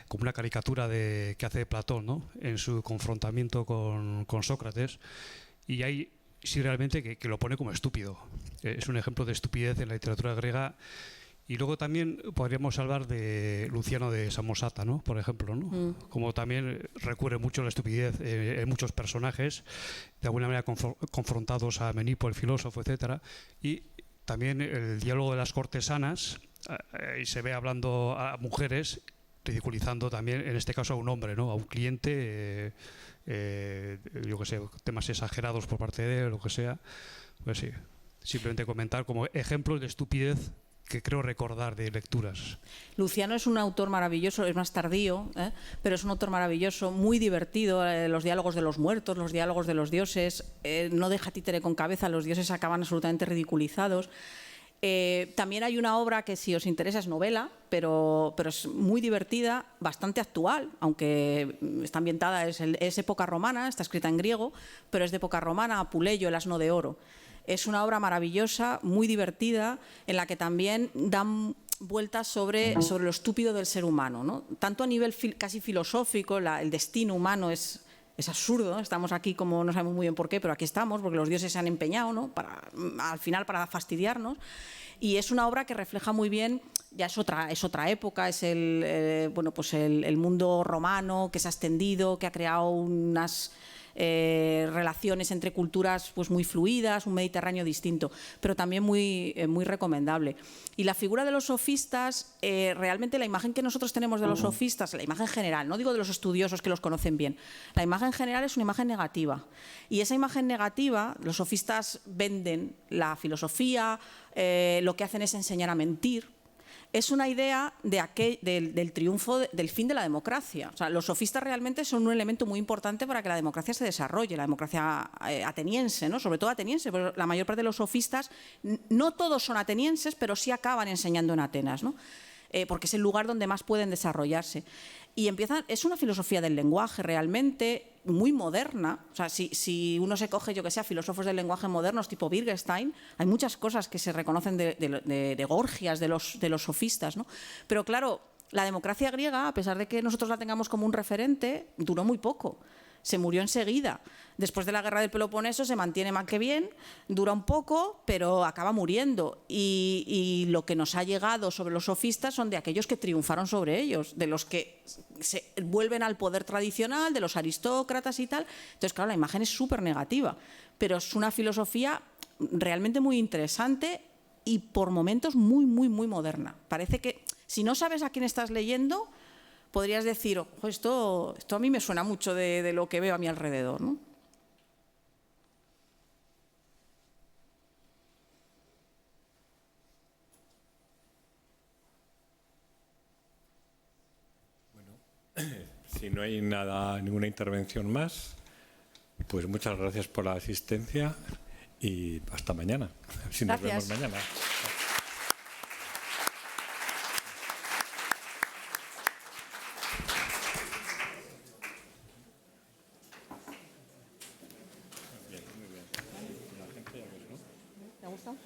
como una caricatura que hace Platón, ¿no?, en su confrontamiento con Sócrates, y hay sí realmente que lo pone como estúpido. Es un ejemplo de estupidez en la literatura griega. Y luego también podríamos hablar de Luciano de Samosata, ¿no?, por ejemplo, ¿no? Como también recurre mucho a la estupidez en muchos personajes, de alguna manera confrontados a Menipo, el filósofo, etcétera. Y también el diálogo de las cortesanas, y se ve hablando a mujeres, ridiculizando también, en este caso, a un hombre, ¿no?, a un cliente, yo qué sé, temas exagerados por parte de él, lo que sea. Pues sí, simplemente comentar como ejemplos de estupidez que creo recordar de lecturas. Luciano es un autor maravilloso, es más tardío, pero es un autor maravilloso, muy divertido. Los diálogos de los muertos, los diálogos de los dioses, no deja títere con cabeza, los dioses acaban absolutamente ridiculizados. También hay una obra que, si os interesa, es novela, pero es muy divertida, bastante actual, aunque está ambientada, es época romana, está escrita en griego, pero es de época romana, Apuleyo, el asno de oro. Es una obra maravillosa, muy divertida, en la que también dan vueltas sobre lo estúpido del ser humano, ¿no? Tanto a nivel casi filosófico, el destino humano es absurdo, ¿no? Estamos aquí como no sabemos muy bien por qué, pero aquí estamos, porque los dioses se han empeñado, ¿no?, al final para fastidiarnos. Y es una obra que refleja muy bien, ya es otra época, es el mundo romano que se ha extendido, que ha creado unas relaciones entre culturas pues muy fluidas, un Mediterráneo distinto, pero también muy recomendable. Y la figura de los sofistas, realmente la imagen que nosotros tenemos de los sofistas, la imagen general, no digo de los estudiosos que los conocen bien, la imagen general es una imagen negativa. Y esa imagen negativa, los sofistas venden la filosofía, lo que hacen es enseñar a mentir. Es una idea del triunfo, del fin de la democracia. O sea, los sofistas realmente son un elemento muy importante para que la democracia se desarrolle, la democracia ateniense, ¿no?, sobre todo ateniense, pero la mayor parte de los sofistas, no todos son atenienses, pero sí acaban enseñando en Atenas, ¿no?, porque es el lugar donde más pueden desarrollarse. Y es una filosofía del lenguaje realmente muy moderna. O sea, si uno se coge, yo que sé, filósofos del lenguaje modernos tipo Wittgenstein, hay muchas cosas que se reconocen de Gorgias, de los sofistas, ¿no? Pero claro, la democracia griega, a pesar de que nosotros la tengamos como un referente, duró muy poco. Se murió enseguida. Después de la guerra del Peloponeso se mantiene mal que bien, dura un poco, pero acaba muriendo. Y lo que nos ha llegado sobre los sofistas son de aquellos que triunfaron sobre ellos, de los que se vuelven al poder tradicional, de los aristócratas y tal. Entonces, claro, la imagen es súper negativa, pero es una filosofía realmente muy interesante y por momentos muy, muy, muy moderna. Parece que si no sabes a quién estás leyendo, podrías decir, ojo, esto a mí me suena mucho de lo que veo a mi alrededor, ¿no? Bueno, si no hay ninguna intervención más, pues muchas gracias por la asistencia y hasta mañana. Si nos vemos mañana. ¿Te ha gustado?